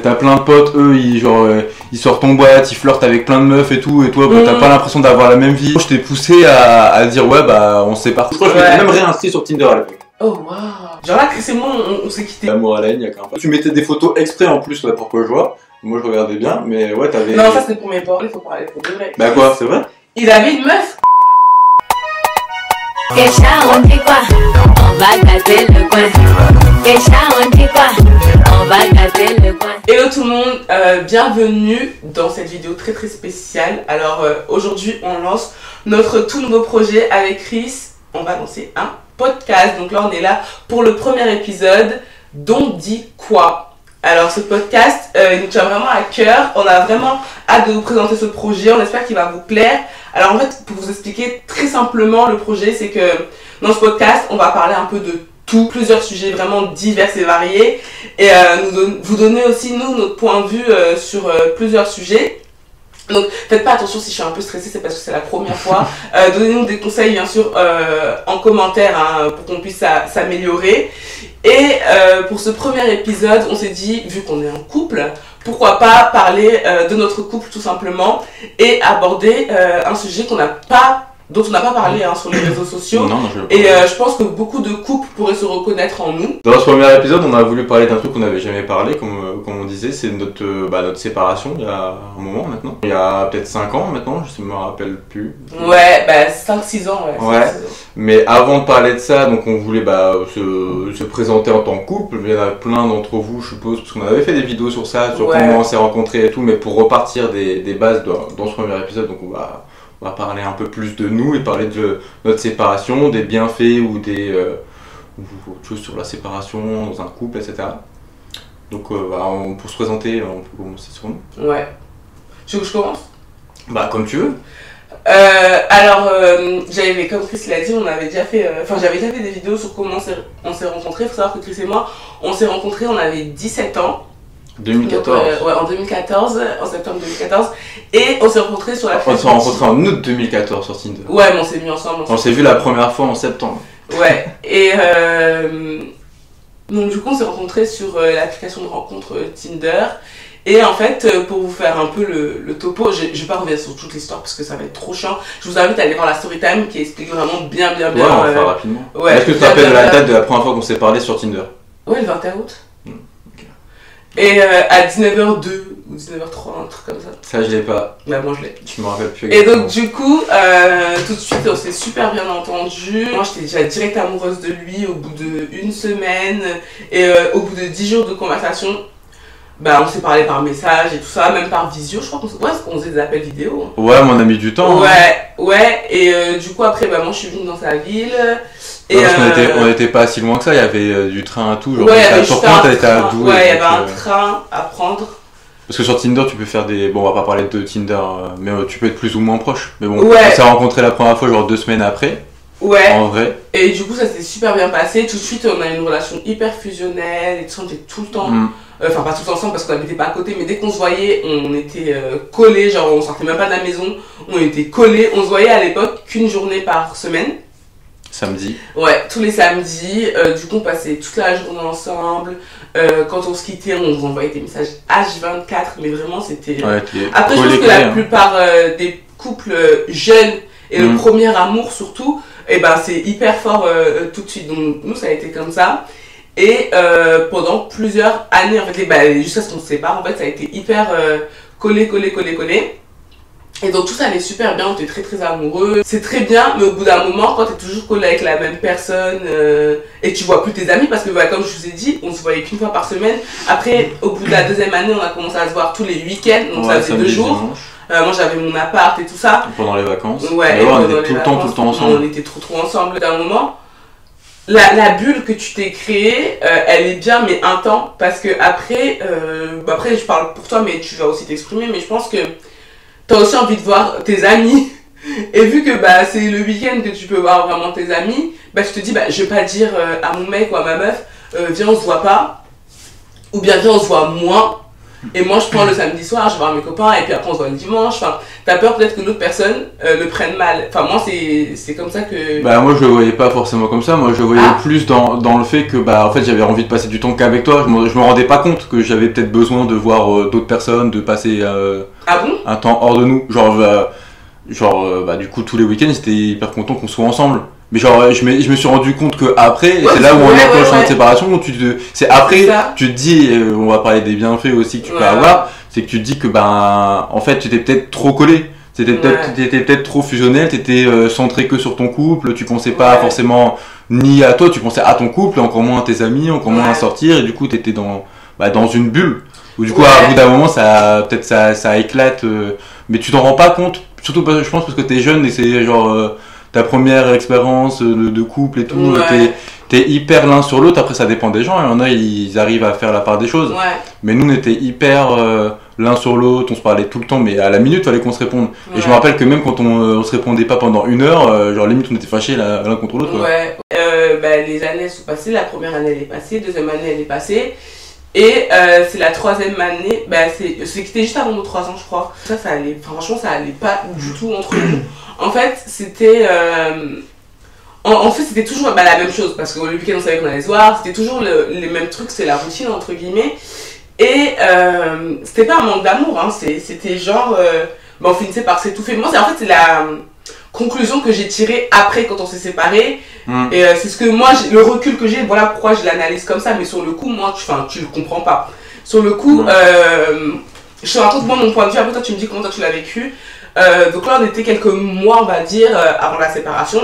T'as plein de potes, eux, ils sortent en boîte, ils flirtent avec plein de meufs et tout, et toi, bah, t'as pas l'impression d'avoir la même vie. Je t'ai poussé à dire ouais, bah on se sépare. Je crois que je m'étais même réinscrit sur Tinder à l'époque. Oh waouh. Genre là, c'est moi, on s'est quitté. L'amour à la haine, y'a qu'un pas. Tu mettais des photos exprès en plus là pour que je vois. Moi je regardais bien, mais ouais, t'avais. Non, ça c'était pour mes portes, il faut parler pour de vrai. Bah quoi, c'est vrai? Il avait une meuf. Kesha, on dit quoi? On va gâter le coin. Kesha, on dit quoi? On va gâter le coin. Hello tout le monde, bienvenue dans cette vidéo très spéciale. Alors aujourd'hui on lance notre tout nouveau projet avec Chris. On va lancer un podcast. Donc là on est là pour le premier épisode d'On dit quoi. Alors ce podcast il nous tient vraiment à cœur. On a vraiment hâte de vous présenter ce projet. On espère qu'il va vous plaire. Alors en fait pour vous expliquer très simplement le projet, c'est que dans ce podcast on va parler un peu de tout, plusieurs sujets vraiment divers et variés, et vous donner aussi nous notre point de vue sur plusieurs sujets. Donc faites pas attention si je suis un peu stressée, c'est parce que c'est la première fois. Donnez-nous des conseils bien sûr en commentaire hein, pour qu'on puisse s'améliorer. Et pour ce premier épisode, on s'est dit, vu qu'on est en couple, pourquoi pas parler de notre couple tout simplement et aborder un sujet dont on n'a pas parlé hein, sur les réseaux sociaux. Non, je pense que beaucoup de couples pourraient se reconnaître en nous. Dans ce premier épisode, on a voulu parler d'un truc qu'on n'avait jamais parlé, comme on disait, c'est notre séparation il y a un moment maintenant. Il y a peut-être 5 ans maintenant, je ne me rappelle plus. Ouais, bah 5-6 ans, ouais. 5, 6 ans. Mais avant de parler de ça, donc on voulait se présenter en tant que couple. Il y en a plein d'entre vous, je suppose, parce qu'on avait fait des vidéos sur ça, sur comment on s'est rencontrés et tout, mais pour repartir des bases dans ce premier épisode, donc on va parler un peu plus de nous et parler de notre séparation, des bienfaits ou autre chose sur la séparation dans un couple, etc. Donc pour se présenter, on peut commencer sur nous. Ouais. Tu veux que je commence? Bah comme tu veux. Comme Chris l'a dit, j'avais déjà fait des vidéos sur comment on s'est rencontrés. Il faut savoir que Chris et moi, on s'est rencontrés, on avait 17 ans. 2014. Donc, ouais, en 2014, en septembre 2014. Et on s'est rencontrés sur la fête. On s'est rencontrés en août 2014 sur Tinder. Ouais, mais on s'est mis ensemble. On s'est vu la première fois en septembre. Ouais, et donc du coup on s'est rencontrés sur l'application de rencontre Tinder. Et en fait, pour vous faire un peu le topo, je vais pas revenir sur toute l'histoire parce que ça va être trop chiant. Je vous invite à aller voir la story time qui explique vraiment bien. Ouais, on va faire rapidement. Ouais, est-ce que tu te rappelles la date de la première fois qu'on s'est parlé sur Tinder? Ouais, le 21 août. Et à 19h02 ou 19h03, un truc comme ça. Ça, je l'ai pas. Bah, moi je l'ai. Je me rappelle plus. Et donc, du coup, tout de suite, on s'est super bien entendu. Moi, j'étais déjà direct amoureuse de lui au bout d'1 semaine. Et au bout de 10 jours de conversation, bah, on s'est parlé par message et tout ça, même par visio. Je crois qu'on faisait des appels vidéo. Ouais, mais on a mis du temps. Ouais. Et du coup, après, bah, moi, je suis venue dans sa ville. Et parce qu'on n'était pas si loin que ça, il y avait du train à tout. Genre, ouais, il y avait il y avait un train à prendre. Parce que sur Tinder, tu peux faire des... Bon, on va pas parler de Tinder, mais tu peux être plus ou moins proche. Mais bon, on s'est rencontrés la première fois, genre 2 semaines après. Ouais. En vrai. Et du coup, ça s'est super bien passé. Tout de suite, on a une relation hyper fusionnelle. Et tout ça, on était tout le temps... Enfin, pas tous ensemble parce qu'on n'habitait pas à côté, mais dès qu'on se voyait, on était collés. Genre, on sortait même pas de la maison. On était collés. On se voyait à l'époque qu'une journée par semaine. Samedi. Ouais, tous les samedis. Du coup, on passait toute la journée ensemble. Quand on se quittait, on vous envoyait des messages H24, mais vraiment c'était. Après, je pense que la plupart des couples jeunes et le premier amour surtout, et ben c'est hyper fort tout de suite. Donc nous, ça a été comme ça. Et pendant plusieurs années, en fait, jusqu'à ce qu'on se sépare, en fait, ça a été hyper collé. Et donc tout ça allait super bien, on était très amoureux. C'est très bien, mais au bout d'un moment, quand t'es toujours collé avec la même personne et tu vois plus tes amis, parce que comme je vous ai dit, on se voyait qu'une fois par semaine. Après, au bout de la 2e année, on a commencé à se voir tous les week-ends, donc ça faisait 2 jours. Moi j'avais mon appart et tout ça. Pendant les vacances. Ouais, on était tout le temps ensemble. On était trop ensemble. D'un moment, la bulle que tu t'es créée, elle est bien, mais un temps, parce que après, je parle pour toi, mais tu vas aussi t'exprimer, mais je pense que t'as aussi envie de voir tes amis. Et vu que c'est le week-end que tu peux voir vraiment tes amis, je te dis, je vais pas dire à mon mec ou à ma meuf, viens on se voit pas, ou bien viens on se voit moins. Et moi, je prends le samedi soir, je vais voir mes copains, et puis après, on se voit le dimanche. Enfin, t'as peur peut-être que l'autre personne le prenne mal. Enfin, moi, c'est comme ça que... Bah, moi, je le voyais pas forcément comme ça. Moi, je le voyais plus dans le fait que, bah, en fait, j'avais envie de passer du temps qu'avec toi. Je me rendais pas compte que j'avais peut-être besoin de voir d'autres personnes, de passer un temps hors de nous. Bah, du coup, tous les week-ends, j'étais hyper content qu'on soit ensemble. Mais genre, je me suis rendu compte que après, c'est là où on est en séparation, où c'est après, tu te dis, on va parler des bienfaits aussi que tu peux avoir, c'est que tu te dis que, ben, en fait, tu étais peut-être trop collé. T'étais peut-être trop fusionnel, t'étais centré que sur ton couple, tu pensais pas forcément ni à toi, tu pensais à ton couple, encore moins à tes amis, encore moins à sortir, et du coup, t'étais dans une bulle. Ou du coup, à bout d'un moment, ça éclate, mais tu t'en rends pas compte, surtout, je pense, parce que t'es jeune et c'est genre... ta première expérience de couple et tout, t'es hyper l'un sur l'autre. Après, ça dépend des gens, il y en a, ils arrivent à faire la part des choses. Mais nous, on était hyper l'un sur l'autre, on se parlait tout le temps, mais à la minute, il fallait qu'on se réponde. Et je me rappelle que même quand on se répondait pas pendant 1 heure, genre limite, on était fâchés l'un contre l'autre. Les années sont passées, la première année elle est passée, deuxième année elle est passée. Et c'est la troisième année, c'était juste avant nos 3 ans, je crois. Ça allait, franchement, ça allait pas du tout entre nous. En fait, c'était c'était toujours la même chose, parce que le week-end on savait qu'on allait se voir, c'était toujours les mêmes trucs, c'est la routine entre guillemets. Et c'était pas un manque d'amour, hein, c'était genre on finissait par s'étouffer. Moi, c'est la conclusion que j'ai tirée après quand on s'est séparés. Et c'est ce que moi, le recul que j'ai, voilà pourquoi je l'analyse comme ça. Mais sur le coup, moi, tu le comprends pas. Sur le coup, je te raconte moi mon point de vue, après toi tu me dis comment toi tu l'as vécu. Donc là on était quelques mois on va dire avant la séparation.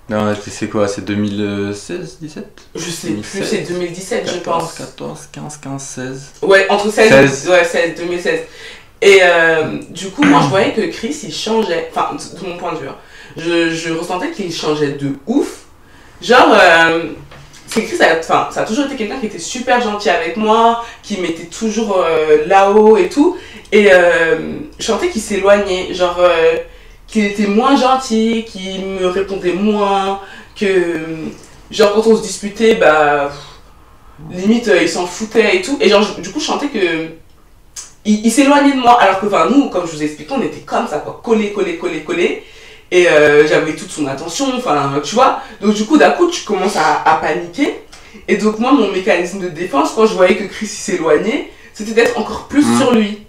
Non, c'est quoi, c'est 2016, 17? Je sais plus, c'est 2017 je pense. 14, 15, 16. Ouais, entre 16. Ouais, 16, 2016. Et du coup moi je voyais que Chris il changeait, enfin de mon point de vue, je ressentais qu'il changeait de ouf. Genre c'est Chris, ça a toujours été quelqu'un qui était super gentil avec moi, qui m'était toujours là-haut et tout. Et je sentais qu'il s'éloignait, genre qu'il était moins gentil, qu'il me répondait moins, que genre quand on se disputait, limite il s'en foutait et tout. Et genre du coup je sentais que il s'éloignait de moi, alors que nous, comme je vous ai expliqué, on était comme ça quoi, collés. Et j'avais toute son attention, tu vois. Donc du coup, d'un coup, tu commences à paniquer. Et donc moi, mon mécanisme de défense, quand je voyais que Chris s'éloignait, c'était d'être encore plus sur lui.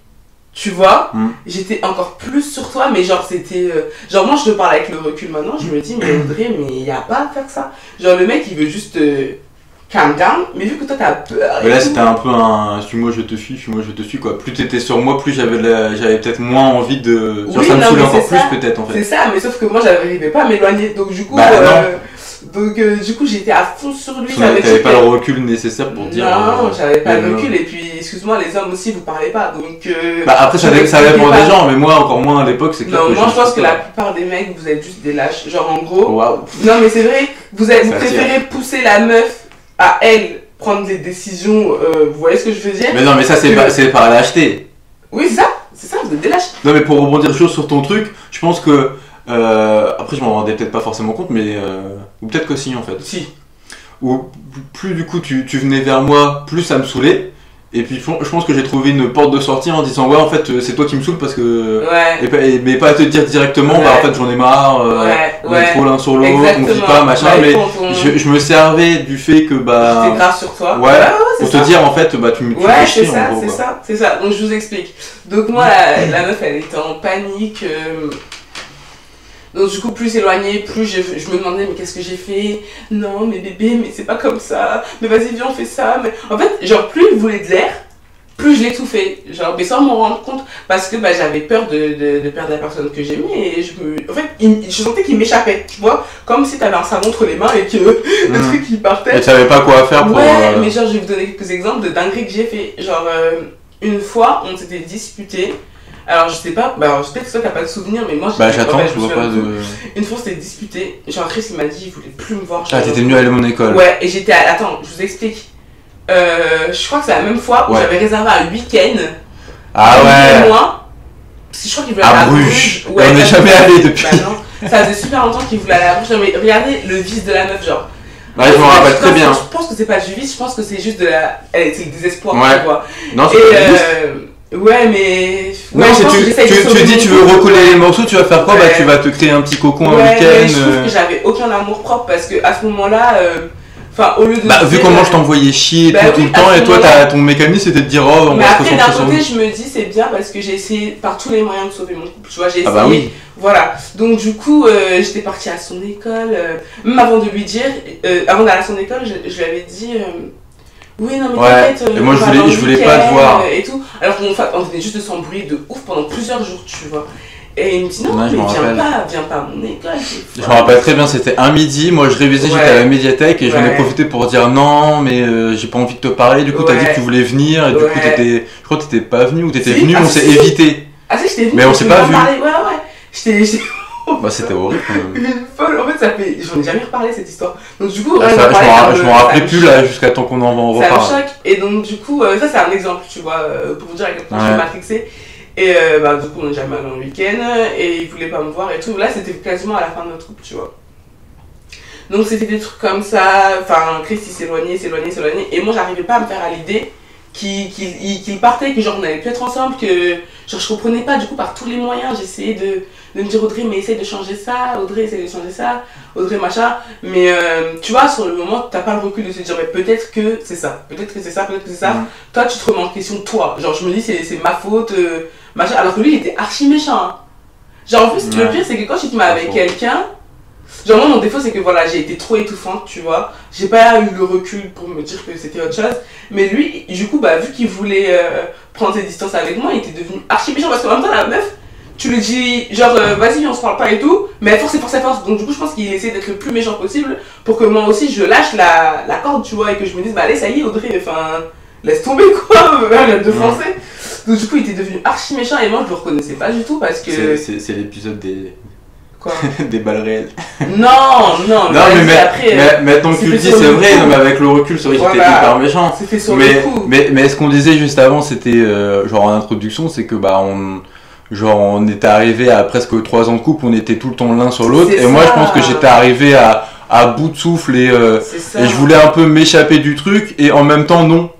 Tu vois, j'étais encore plus sur toi, mais genre c'était... genre moi, je te parle avec le recul maintenant, je me dis, mais Audrey, mais il n'y a pas à faire ça. Genre le mec, il veut juste... calm down, mais vu que toi t'as peur. Mais là c'était un peu un suis-moi je te suis quoi. Plus t'étais sur moi, plus j'avais peut-être moins envie de. Oui, ça me saoulait encore plus peut-être en fait. C'est ça, mais sauf que moi j'arrivais pas à m'éloigner, donc du coup. Du coup j'étais à fond sur lui. T'avais pas le recul nécessaire pour dire. Non, j'avais pas le recul, et puis excuse-moi, les hommes aussi vous parlez pas, donc. Après ça dépend des gens, mais moi encore moins à l'époque c'est clair. Non, moi je pense que la plupart des mecs vous êtes juste des lâches, genre en gros. Non mais c'est vrai, vous préférez pousser la meuf à elle prendre des décisions, vous voyez ce que je veux dire? Mais non, mais ça c'est par lâcheté. Oui, c'est ça, vous êtes des lâches. Non, mais pour rebondir sur ton truc, je pense que après je m'en rendais peut-être pas forcément compte, mais ou peut-être que si en fait. Si. Ou plus du coup tu venais vers moi, plus ça me saoulait. Et puis je pense que j'ai trouvé une porte de sortie en disant ouais en fait c'est toi qui me saoule parce que mais pas à te dire directement en fait j'en ai marre, on est trop l'un sur l'autre, on vit pas machin, mais je me servais du fait que j'étais grave sur toi pour te dire en fait tu me fais chier en gros, c'est ça, donc je vous explique. Donc moi la meuf elle était en panique. Donc du coup plus éloignée, plus je me demandais mais qu'est-ce que j'ai fait? Non mais bébé, mais c'est pas comme ça, mais vas-y viens on fait ça. Mais en fait genre plus il voulait de l'air, plus je l'étouffais, genre mais sans m'en rendre compte, parce que j'avais peur de perdre la personne que j'aimais. Et en fait je sentais qu'il m'échappait, tu vois, comme si t'avais un savon entre les mains et que le truc il partait. Et tu savais pas quoi faire pour... mais genre je vais vous donner quelques exemples de dingueries que j'ai fait. Genre une fois on s'était disputé. Alors je sais pas, peut-être que toi t'as pas de souvenir, mais moi j'attends, je vois pas de... Une fois on s'était disputé, genre Chris il m'a dit il voulait plus me voir. T'étais venu aller à mon école. Ouais, et j'étais attends, je vous explique. Je crois que c'est la même fois où j'avais réservé un week-end. Ah ouais. Moi, parce que je crois qu'il voulait aller à Bruges. Ouais, on n'est jamais allé depuis. Non, ça faisait super longtemps qu'il voulait aller à Bruges. Mais regardez le vice de la meuf, genre. Ouais, je m'en rappelle très bien. Je pense que c'est pas du vice, je pense que c'est juste c'est le désespoir, tu vois. Non, c'est pas du vice. Ouais, mais. Non, Ouais, je c'est pense que j'essaye de tu sauver dis mon tu veux couple. recoller les morceaux, tu vas faire quoi? Ouais. Bah tu vas te créer un petit cocon un Ouais, mais je week-end. trouve que j'avais aucun amour propre parce que à ce moment-là, enfin, au lieu de. Bah se vu dire, comment je t'envoyais chier Bah tout, oui, tout le à temps ce et toi moment-là. ton mécanisme c'était de dire oh on Mais va se après, d'un concentrer sur côté, nous. je me dis c'est bien parce que j'ai essayé par tous les moyens de sauver mon couple. Tu vois, j'ai essayé. Ah bah oui. Voilà. Donc, du coup, j'étais partie à son école. Même avant de lui dire, avant d'aller à son école, je lui avais dit. Oui, non, mais Ouais, t'inquiète. et moi, on je va voulais- dans le je voulais pas week-end, te voir. Et tout. Alors qu'on on venait juste de s'embrouiller de ouf pendant plusieurs jours, tu vois. Et il me dit non, Ouais, je mais m'en rappelle. viens pas à mon école. Je me rappelle très bien, c'était un midi, moi je révisais, j'étais à la médiathèque et j'en ai Ouais. profité pour dire non mais j'ai pas envie de te parler, du coup t'as dit que tu voulais venir et du coup Ouais. je crois que t'étais pas venu ou t'étais Si. venu, Ah, on si. s'est évité. Ah, si, j'étais venue. Mais on s'est pas vu. Ouais, ouais. J'étais. Bah c'était horrible quand même. Une folle. En fait, ça fait. J'en ai jamais reparlé cette histoire. Donc, du coup, Ça, on en parlait, je ça m'en rappelais me plus choque. là jusqu'à temps qu'on en Ça me reparle. choque. Et donc, du coup, ça, c'est un exemple, tu vois, pour vous dire à quel point je Ouais. suis matrixée. Et bah, du coup, on n'est jamais allé en week-end. Et il voulait pas me voir et tout. Là, c'était quasiment à la fin de notre couple, tu vois. Donc, c'était des trucs comme ça. Enfin, Chris, il s'éloignait. Et moi, j'arrivais pas à me faire à l'idée qu'il partait, que genre, on allait plus être ensemble, que genre, je comprenais pas. Du coup, par tous les moyens, j'essayais de me dire, Audrey, mais essaye de changer ça. Audrey, essaye de changer ça. Audrey, machin. Mais tu vois, sur le moment, t'as pas le recul de se dire, mais peut-être que c'est ça. Peut-être que c'est ça. Mhm. Toi, tu te remets en question, toi. Genre, je me dis, c'est ma faute, machin. Alors que lui, il était archi méchant. Hein. Genre, en plus, le Ouais. pire, c'est que quand je te mets avec Faux. quelqu'un, genre, moi, mon défaut, c'est que voilà, j'ai été trop étouffante, tu vois. J'ai pas eu le recul pour me dire que c'était autre chose. Mais lui, du coup, bah, vu qu'il voulait prendre ses distances avec moi, il était devenu archi méchant. Parce qu'en même temps, la meuf, tu lui dis, genre, vas-y, on se parle pas et tout. Mais force, c'est pour sa force. Donc, du coup, je pense qu'il essaie d'être le plus méchant possible pour que moi aussi, je lâche la corde, tu vois. Et que je me dise, bah, allez, ça y est, Audrey, enfin, laisse tomber, quoi. Arrête de foncer. Donc, du coup, il était devenu archi méchant. Et moi, je le reconnaissais pas du tout parce que. C'est l'épisode des Quoi des balles réelles. Non, Non vas-y, mais après, maintenant que tu le c'était dis sur c'est le vrai, coup. non, mais avec le recul c'est vrai que j'étais Voilà. hyper méchant. c'était sur Mais, le coup. mais ce qu'on disait juste avant, c'était genre en introduction, c'est que bah on était arrivé à presque 3 ans de couple, on était tout le temps l'un sur l'autre. C'est Et moi je ça. pense que j'étais arrivé à bout de souffle C'est ça. et je voulais un peu m'échapper du truc et en même temps non.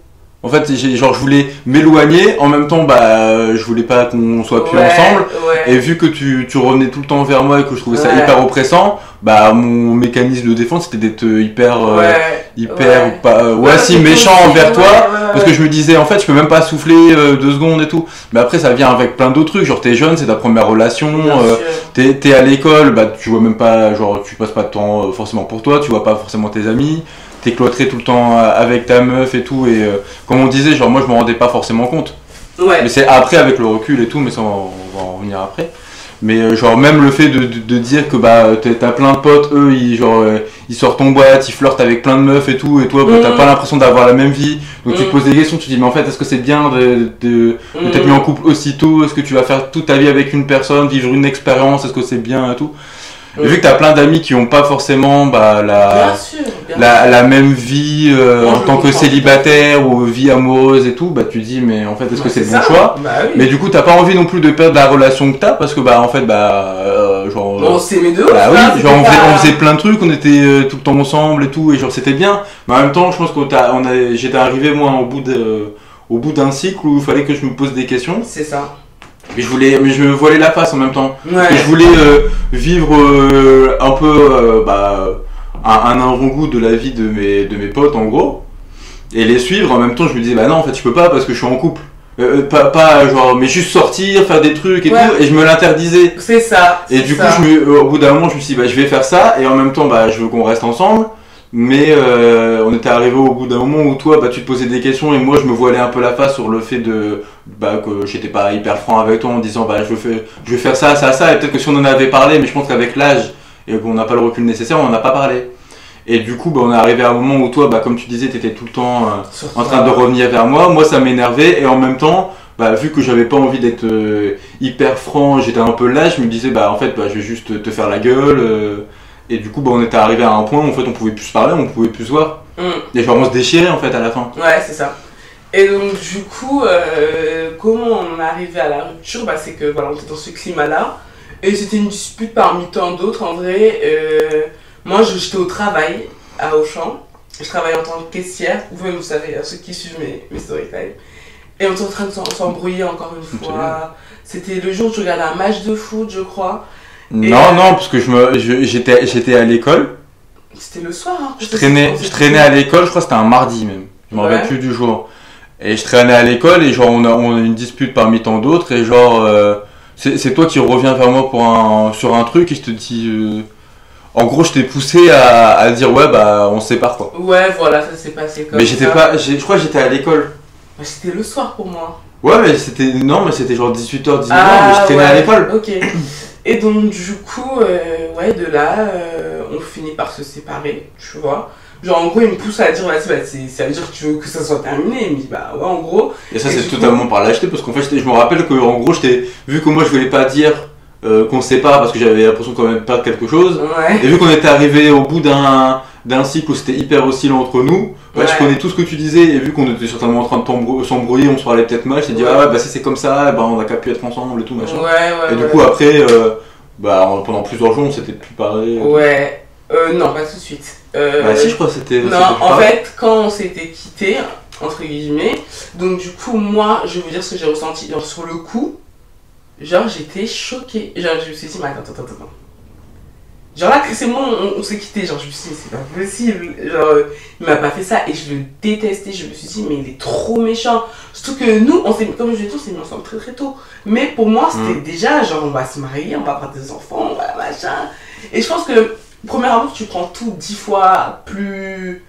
En fait je voulais m'éloigner, en même temps bah je voulais pas qu'on soit plus ensemble. Ouais. Et vu que tu revenais tout le temps vers moi et que je trouvais ça Ouais. hyper oppressant, bah mon mécanisme de défense c'était d'être hyper Ouais. pas Ouais, si c'est méchant aussi, envers ouais, toi ouais, parce que je me disais en fait je peux même pas souffler 2 secondes et tout. Mais après ça vient avec plein d'autres trucs, genre t'es jeune, c'est ta première relation, Bien sûr. t'es à l'école, bah tu vois même pas, genre tu passes pas de temps forcément pour toi, tu vois pas forcément tes amis, t'es cloîtré tout le temps avec ta meuf et tout et comme on disait genre moi je me rendais pas forcément compte. Ouais. Mais c'est après avec le recul et tout, mais ça on va en revenir après. Mais genre même le fait de dire que bah t'as plein de potes, eux ils sortent en boîte, ils flirtent avec plein de meufs et tout, et toi bah, t'as pas l'impression d'avoir la même vie, donc tu te poses des questions, tu te dis mais en fait est-ce que c'est bien de t'être mis en couple aussitôt, est-ce que tu vas faire toute ta vie avec une personne, vivre une expérience, est-ce que c'est bien et tout. Et vu que t'as plein d'amis qui ont pas forcément bah, Bien sûr. la même vie Moi, en je le tant que comprends. célibataire ou vie amoureuse et tout, bah tu te dis mais en fait est-ce que c'est le bon ça choix? Bah oui. Mais du coup, t'as pas envie non plus de perdre la relation que t'as parce que bah en fait genre On s'aimait de ouf. bah oui, hein, genre c'était on pas- faisait plein de trucs, on était tout le temps ensemble et tout et genre c'était bien. Mais en même temps, je pense que j'étais arrivé moi au bout d'un cycle où il fallait que je me pose des questions. C'est ça. Mais je me voilais la face en même temps. Ouais. Parce que je voulais vivre un peu un avant-goût de la vie de mes potes en gros et les suivre en même temps. Je me disais bah non en fait je peux pas parce que je suis en couple. Pas genre mais juste sortir, faire des trucs et Ouais. tout et je me l'interdisais. C'est ça. Et c'est du coup ça. au bout d'un moment je me suis dit bah je vais faire ça et en même temps bah je veux qu'on reste ensemble. Mais on était arrivé au bout d'un moment où toi bah tu te posais des questions et moi je me voilais un peu la face sur le fait de bah que j'étais pas hyper franc avec toi en disant bah je vais faire ça et peut-être que si on en avait parlé, mais je pense qu'avec l'âge et qu'on n'a pas le recul nécessaire on en a pas parlé. Et du coup bah on est arrivé à un moment où toi bah comme tu disais t'étais tout le temps en train de revenir vers moi ça m'énervait et en même temps bah vu que j'avais pas envie d'être hyper franc, j'étais un peu lâche, je me disais bah en fait bah je vais juste te faire la gueule. Et du coup, bah, on était arrivé à un point où en fait, on pouvait plus se parler, on pouvait plus se voir. Et genre, on se déchirait en fait à la fin. Ouais, c'est ça. Et donc, du coup, comment on est arrivé à la rupture? Bah, c'est que voilà, on était dans ce climat-là. Et c'était une dispute parmi tant d'autres. En vrai, moi, j'étais au travail à Auchan. Je travaillais en tant que caissière. Vous savez, ceux qui suivent mes story time. Et on était en train de s'embrouiller encore une fois. C'était le jour où tu regardais un match de foot, je crois. Non, non, parce que j'étais à l'école. C'était le soir, hein. Je traînais à l'école, je crois que c'était un mardi même. Je me rappelle plus du jour. Et je traînais à l'école et genre on a une dispute parmi tant d'autres et genre c'est toi qui reviens vers moi sur un truc et je te dis en gros je t'ai poussé à dire ouais bah on se sépare quoi. Ouais voilà ça s'est passé comme mais ça. Mais j'étais pas, je crois que j'étais à l'école. C'était le soir pour moi. Ouais mais c'était genre 18h, 19h mais je traînais à l'école. Ok. Et donc du coup ouais de là on finit par se séparer, tu vois. Genre en gros il me pousse à dire vas-y bah, ça veut dire que tu veux que ça soit terminé. Il me dit bah ouais en gros. Et ça c'est totalement par lâcheté parce qu'en fait je me rappelle que en gros vu que moi je voulais pas dire qu'on se sépare parce que j'avais l'impression qu'on même perdre quelque chose. Ouais. Et vu qu'on était arrivé au bout d'un cycle où c'était hyper oscillant entre nous, ouais. Je connais tout ce que tu disais et vu qu'on était certainement en train de s'embrouiller, on se parlait peut-être mal, je t'ai dit ah ouais bah si c'est comme ça, bah on a qu'à plus être ensemble et tout machin. Ouais, et du coup après pendant plusieurs jours on s'était plus parlé. Ouais. Non pas tout de suite. Bah si je crois que c'était. Non en fait quand on s'était quitté entre guillemets, donc du coup moi je vais vous dire ce que j'ai ressenti genre sur le coup. Genre j'étais choquée, genre je me suis dit mais attends. Genre là c'est moi on s'est quitté, genre je me suis dit c'est pas possible, genre il m'a pas fait ça et je le détestais, je me suis dit mais il est trop méchant. Surtout que nous on s'est comme je l'ai dit on s'est mis ensemble très très tôt. Mais pour moi c'était déjà genre on va se marier, on va avoir des enfants, on va machin. Et je pense que premièrement tu prends tout 10 fois plus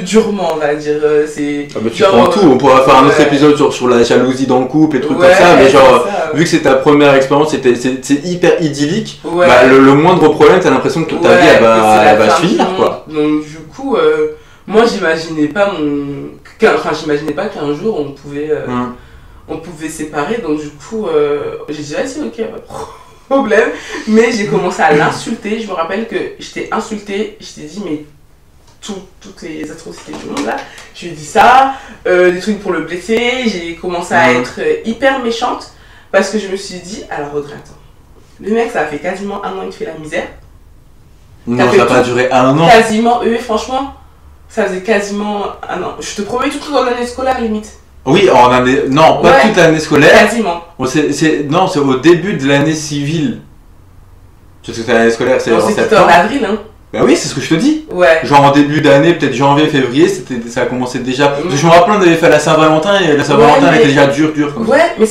durement on va dire c'est ah bah tu prends tout, on pourra faire un autre épisode sur la jalousie dans le couple et trucs comme ça mais genre vu que c'est ta première expérience c'est hyper idyllique bah, le moindre problème t'as l'impression que ta vie elle va se finir quoi. Donc du coup moi j'imaginais pas qu'un jour on pouvait séparer donc du coup j'ai dit vas-y ok pas de problème mais j'ai commencé à l'insulter. Je me rappelle que je t'ai insulté, je t'ai dit mais toutes les atrocités du monde là, je lui ai dit ça, des trucs pour le blesser, j'ai commencé à être hyper méchante parce que je me suis dit alors Audrey attends, le mec ça a fait quasiment 1 an qu'il fait la misère. Non ça n'a pas duré 1 an. Quasiment, franchement ça faisait quasiment 1 an, je te promets tout en année scolaire limite. Oui, en année, non pas toute l'année scolaire. Quasiment. Non c'est au début de l'année civile. Parce que c'est l'année scolaire, c'est en septembre. En avril hein. Bah oui, c'est ce que je te dis. Ouais. Genre en début d'année, peut-être janvier, février, ça a commencé déjà. Parce que je me rappelle, on avait fait la Saint-Valentin et la Saint-Valentin elle était déjà dure comme ça. Ouais, mais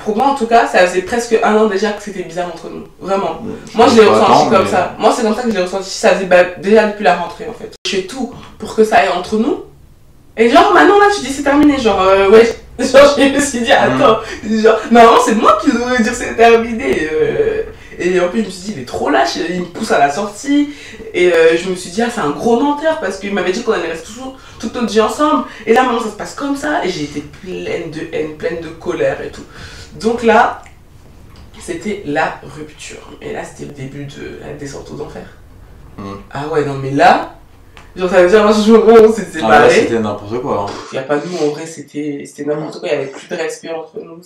pour moi en tout cas, ça faisait presque 1 an déjà que c'était bizarre entre nous. Vraiment. Moi je l'ai ressenti comme ça. Moi c'est comme ça que je l'ai ressenti. Ça faisait déjà depuis la rentrée en fait. Je fais tout pour que ça aille entre nous. Et genre maintenant là tu dis c'est terminé. Genre ouais. Genre je me suis dit attends. Genre normalement c'est moi qui devrais dire c'est terminé. Et en plus, je me suis dit, il est trop lâche, il me pousse à la sortie. Et je me suis dit, ah, c'est un gros menteur parce qu'il m'avait dit qu'on allait rester toujours toute notre vie ensemble. Et là, maintenant, ça se passe comme ça. Et j'ai été pleine de haine, pleine de colère et tout. Donc là, c'était la rupture. Et là, c'était le début de la descente aux enfers. Ah ouais, non, mais là, genre, ça veut dire, ce jour où on s'est séparés. Ah là, c'était n'importe quoi. Hein. Il n'y a pas de nous, en vrai, c'était n'importe quoi. Il n'y avait plus de respect entre nous.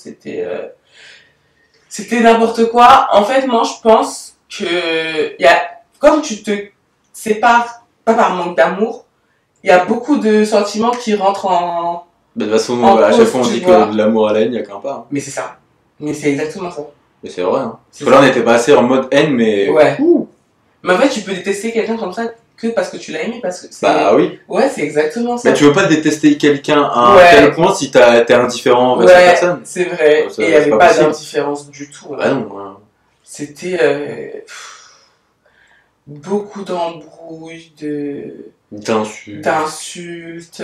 C'était n'importe quoi. En fait, moi, je pense que comme tu te sépares, pas par manque d'amour, il y a beaucoup de sentiments qui rentrent en. De toute façon, à chaque fois, on dit que de l'amour à la haine, il n'y a qu'un pas. Hein. Mais c'est ça. Mais c'est exactement ça. Mais c'est vrai. Hein. Parce que là, on était passé en mode haine, mais. Ouais. Mais en fait, tu peux détester quelqu'un comme ça que parce que tu l'as aimé. Parce que bah oui. Ouais, c'est exactement ça. Mais tu veux pas détester quelqu'un à un tel point si t'es indifférent envers cette personne. C'est vrai. Et il n'y avait pas d'indifférence du tout. Ah non. C'était beaucoup d'embrouilles, d'insultes.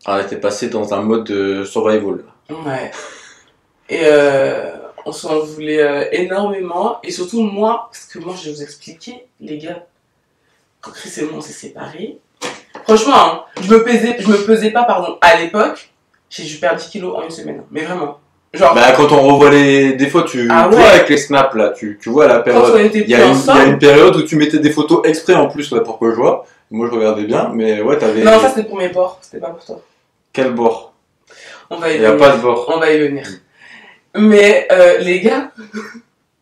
On était passé dans un mode de survival. Ouais. Et on s'en voulait énormément. Et surtout moi, parce que moi je vais vous expliquer, les gars. Quand Chris et moi on s'est séparés, franchement, hein, je me pesais pas, à l'époque, j'ai dû perdre 10 kilos en 1 semaine, mais vraiment. Genre, bah, quand on revoit des fois, tu vois avec les snaps là, tu vois la période. Il y a une période où tu mettais des photos exprès en plus là, pour que je vois. Moi je regardais bien, mais ouais, t'avais. Non, ça c'était pour mes bords, c'était pas pour toi. Quel bord? On va y venir. Il n'y a pas de bord. On va y venir. Mais les gars,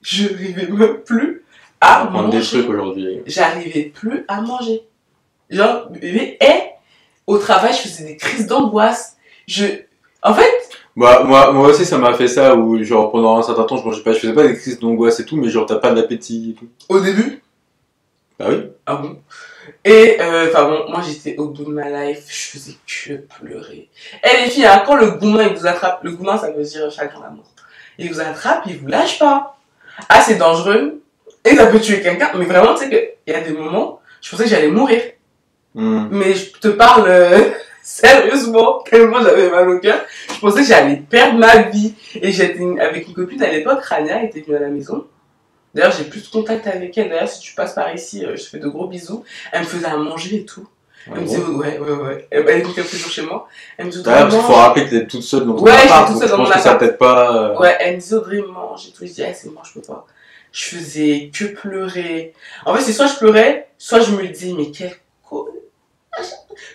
je n'arrivais même plus à manger. Des trucs aujourd'hui. J'arrivais plus à manger. Genre, bébé, au travail, je faisais des crises d'angoisse. En fait, moi aussi, ça m'a fait ça, où genre pendant un certain temps, je faisais pas des crises d'angoisse et tout, mais genre t'as pas d'appétit et tout. au début. Bah oui. Ah bon. Et, enfin bon, moi j'étais au bout de ma life, je faisais que pleurer. Et les filles, hein, quand le goumin il vous attrape, le goumin ça veut dire chagrin d'amour. Il vous attrape, il vous lâche pas. Ah, c'est dangereux. Et ça peut tuer quelqu'un. Mais vraiment, tu sais qu'il y a des moments, je pensais que j'allais mourir. Mais je te parle sérieusement, tellement j'avais mal au cœur. Je pensais que j'allais perdre ma vie. Et j'étais avec une copine à l'époque, Rania, était venue à la maison. D'ailleurs, j'ai plus de contact avec elle. D'ailleurs, si tu passes par ici, je te fais de gros bisous. Elle me faisait à manger et tout. Elle me disait, ouais. Elle était quelques jours chez moi. Elle me disait, parce qu'il faut rappeler que t'es toute seule dans ton appart. Ouais, j'étais toute seule dans mon appart. Ça peut-être pas. Ouais, elle me disait, Audrey, mange et tout. Je dis, c'est moi, je peux pas. Je faisais que pleurer. En fait, c'est soit je pleurais, soit je me disais, mais quel con.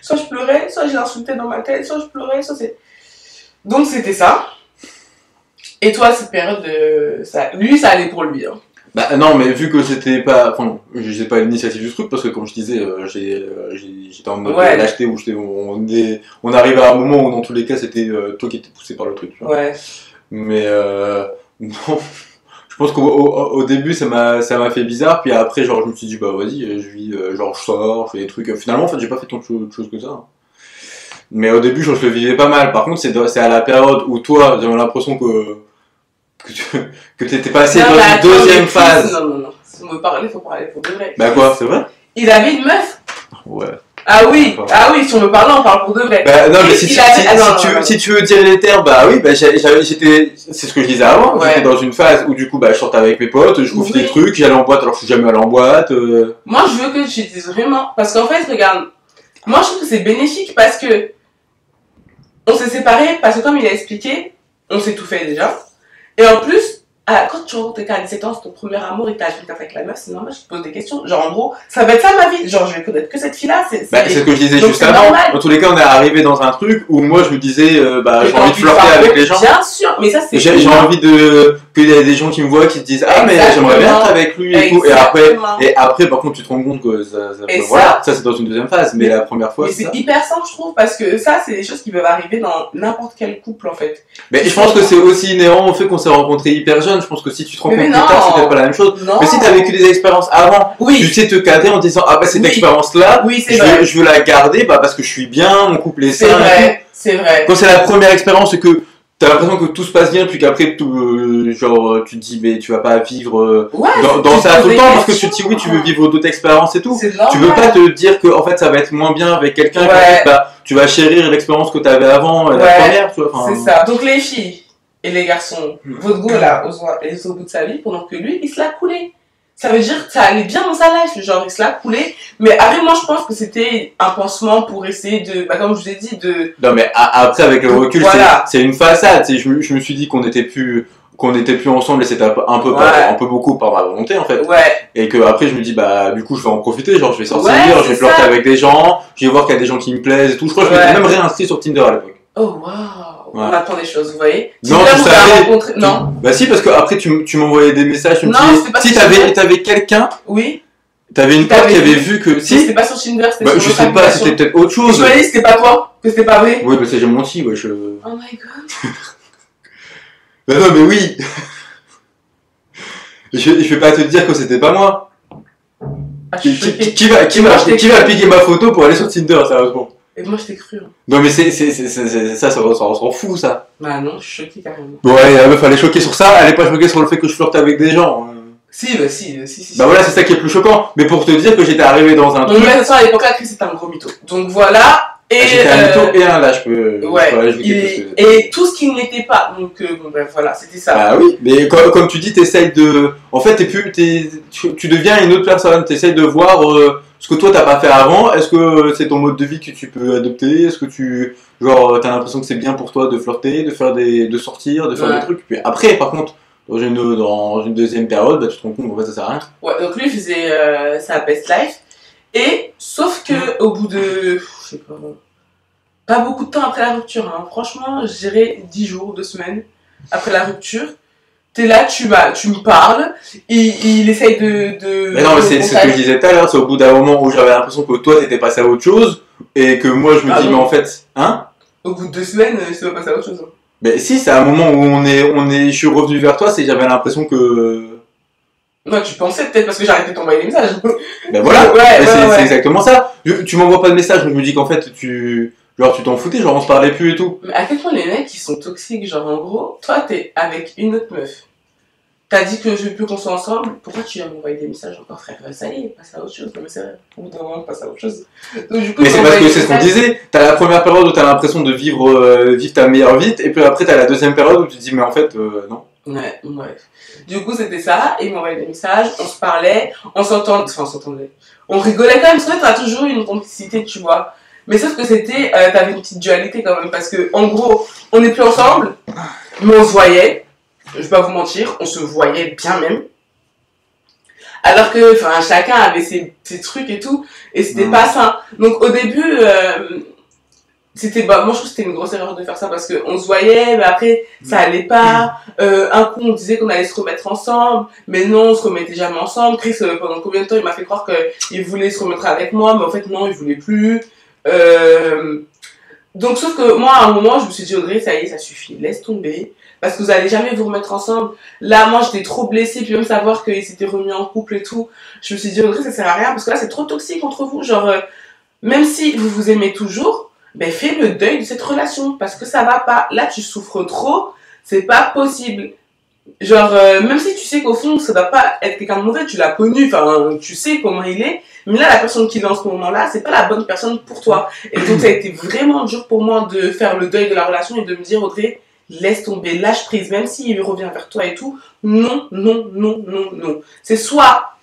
Soit je pleurais, soit je l'insultais dans ma tête, soit je pleurais, soit c'est. Donc, c'était ça. Et toi, cette période, lui, ça allait pour lui. Hein. Bah non, mais vu que c'était pas, enfin, je sais pas l'initiative du truc, parce que comme je disais, j'étais en mode lâcheté où on arrivait à un moment où dans tous les cas c'était toi qui étais poussé par le truc. Tu vois. Ouais. Mais non, je pense qu'au début ça m'a fait bizarre, puis après genre je me suis dit bah vas-y, genre je sors, je fais des trucs. Finalement en fait j'ai pas fait tant de choses que ça. Hein. Mais au début je le vivais pas mal. Par contre c'est à la période où toi j'avais l'impression que t'étais passé dans une deuxième phase. Non. Si on veut parler, faut parler pour de vrai. Bah quoi, c'est vrai? Il avait une meuf. Ouais. Ah oui, si on veut parler, on parle pour de vrai. Bah non, mais si tu veux tirer les termes, bah oui, bah c'est ce que je disais avant. Ouais. J'étais dans une phase où du coup, bah je sortais avec mes potes, je bouffais des trucs, j'allais en boîte alors que je suis jamais allé en boîte. Moi, je veux que tu dises vraiment, parce qu'en fait, regarde, moi je trouve que c'est bénéfique parce que on s'est séparés, parce que comme il a expliqué, on s'est tout fait déjà. Et en plus, quand tu rentres à 17 ans, c'est ton premier amour et t'as joué avec la meuf, c'est normal, je te pose des questions. Genre, en gros, ça va être ça ma vie. Genre, je vais connaître que cette fille-là. C'est ce que je disais juste avant. Dans tous les cas, on est arrivé dans un truc où moi, je me disais, j'ai envie de flirter avec les gens. Bien sûr, mais ça, c'est. J'ai envie qu'il y ait des gens qui me voient, qui se disent, ah, mais j'aimerais bien être avec lui et tout. Et après, par contre, tu te rends compte que ça c'est dans une deuxième phase. Mais la première fois. Mais c'est hyper simple, je trouve, parce que ça, c'est des choses qui peuvent arriver dans n'importe quel couple, en fait. Mais je pense que c'est aussi inhérent au fait qu'on s'est rencontrés hyper jeunes. Je pense que si tu te rends compte plus tard, c'est peut-être pas la même chose. Non. Mais si tu as vécu des expériences avant, tu sais te cadrer en disant ah bah cette expérience-là, je veux la garder parce que je suis bien, mon couple est sain. C'est vrai. Quand c'est la première expérience et que t'as l'impression que tout se passe bien, puis qu'après genre tu te dis mais tu vas pas vivre dans ça tout le temps parce que tu te dis oui tu veux vivre d'autres expériences et tout. Tu veux pas te dire que en fait ça va être moins bien avec quelqu'un que tu vas chérir l'expérience que t'avais avant la première. Tu vois. C'est ça. Donc les filles. Et les garçons, votre go là, est au bout de sa vie, pendant que lui, il se l'a coulé. Ça veut dire que ça allait bien dans sa life, genre il se l'a coulé. Mais après, moi je pense que c'était un pansement pour essayer de, comme je vous ai dit, de... Non mais après avec le recul, c'est une façade. Je me suis dit qu'on n'était plus ensemble et c'était un peu beaucoup par ma volonté en fait. Ouais. Et que après je me dis du coup je vais en profiter, genre je vais sortir, je vais flirter avec des gens, je vais voir qu'il y a des gens qui me plaisent et tout. Je crois que je m'étais même réinscrit sur Tinder à l'époque. Oh waouh. On apprend des choses, vous voyez. Non, non. Bah si, parce que après tu m'envoyais des messages, tu me disais si t'avais quelqu'un. Oui. T'avais une pote qui avait vu que si. C'était pas sur Tinder, c'était sur je sais pas, c'était peut-être autre chose. Je me dis c'était pas toi, que c'était pas vrai. Oui, parce que j'ai menti, ouais. Oh my god. Bah non, mais oui. Je vais pas te dire que c'était pas moi. Qui va piquer ma photo pour aller sur Tinder, sérieusement? Et moi je t'ai cru. Hein. Non mais ça s'en fout ça. Bah non, je suis choquée carrément. Ouais, la meuf elle est choquée sur ça, elle est pas choquée sur le fait que je flirte avec des gens. Si. Bah voilà, c'est ça qui est plus choquant. Mais pour te dire que j'étais arrivé dans un truc. Donc même ça à l'époque là, Chris c'était un gros mytho. Donc voilà. Et j'étais un mytho et un lâche. Et tout ce qui ne l'était pas. Donc bon bref voilà, c'était ça. Ah oui, mais comme tu dis, t'essayes de. En fait, tu deviens une autre personne. T'essayes de voir. Ce que toi t'as pas fait avant, est-ce que c'est ton mode de vie que tu peux adopter? Est-ce que t'as l'impression que c'est bien pour toi de flirter, de sortir, de faire des trucs? Puis après, par contre, dans une deuxième période, tu te rends compte qu'en fait ça sert à rien. Ouais, donc lui il faisait sa best life. Et sauf que au bout de, je sais pas beaucoup de temps après la rupture, hein, franchement, je dirais 10 jours, 2 semaines après la rupture. T'es là, tu me parles, il essaye de... Mais non, mais c'est ce que je disais tout à l'heure, c'est au bout d'un moment où j'avais l'impression que toi t'étais passé à autre chose, et que moi je me dis, mais en fait, hein? Au bout de 2 semaines, ça va passer à autre chose. Mais si, c'est à un moment où je suis revenu vers toi, c'est que j'avais l'impression que... Non, tu pensais peut-être parce que j'ai arrêté de t'envoyer des messages. Ben voilà, ouais. C'est exactement ça. Tu m'envoies pas de message, donc je me dis qu'en fait, tu t'en foutais, genre on se parlait plus et tout. Mais à quel point les mecs, ils sont toxiques, genre en gros, toi, t'es avec une autre meuf. T'as dit que je veux plus qu'on soit ensemble, pourquoi tu viens m'envoyer des messages encore, frère? Ça y est, passe à autre chose. Non, mais c'est vrai, au bout d'un moment, passe à autre chose. Donc, du coup, mais c'est parce que c'est ce qu'on disait. T'as la première période où t'as l'impression de vivre ta meilleure vie, et puis après t'as la deuxième période où tu te dis, mais en fait, non. Ouais, bref. Du coup, c'était ça, il m'envoyait des messages, on se parlait, on s'entendait. On rigolait quand même, parce que t'as toujours une complicité, tu vois. Mais sauf que c'était, t'avais une petite dualité quand même, parce que, en gros, on n'est plus ensemble, mais on se voyait. Je vais pas vous mentir, on se voyait bien même. Alors que, enfin, chacun avait ses trucs et tout, et c'était pas sain. Donc au début, c'était, moi je trouve que c'était une grosse erreur de faire ça parce qu'on se voyait, mais après ça allait pas. Un coup on disait qu'on allait se remettre ensemble, mais non, on se remettait jamais ensemble. Chris, pendant combien de temps il m'a fait croire qu'il voulait se remettre avec moi, mais en fait non, il voulait plus. Donc sauf que moi à un moment je me suis dit Audrey, ça y est, ça suffit, laisse tomber. Parce que vous allez jamais vous remettre ensemble. Là, moi, j'étais trop blessée, puis même savoir qu'ils s'étaient remis en couple et tout. Je me suis dit, Audrey, ça sert à rien, parce que là, c'est trop toxique entre vous. Genre, même si vous vous aimez toujours, ben, fais le deuil de cette relation, parce que ça va pas. Là, tu souffres trop, c'est pas possible. Genre, même si tu sais qu'au fond, ça doit pas être quelqu'un de mauvais, tu l'as connu, enfin, tu sais comment il est, mais là, la personne qui est en ce moment-là, c'est pas la bonne personne pour toi. Et donc, ça a été vraiment dur pour moi de faire le deuil de la relation et de me dire, Audrey, laisse tomber, lâche prise, même s'il revient vers toi et tout. Non. C'est soit,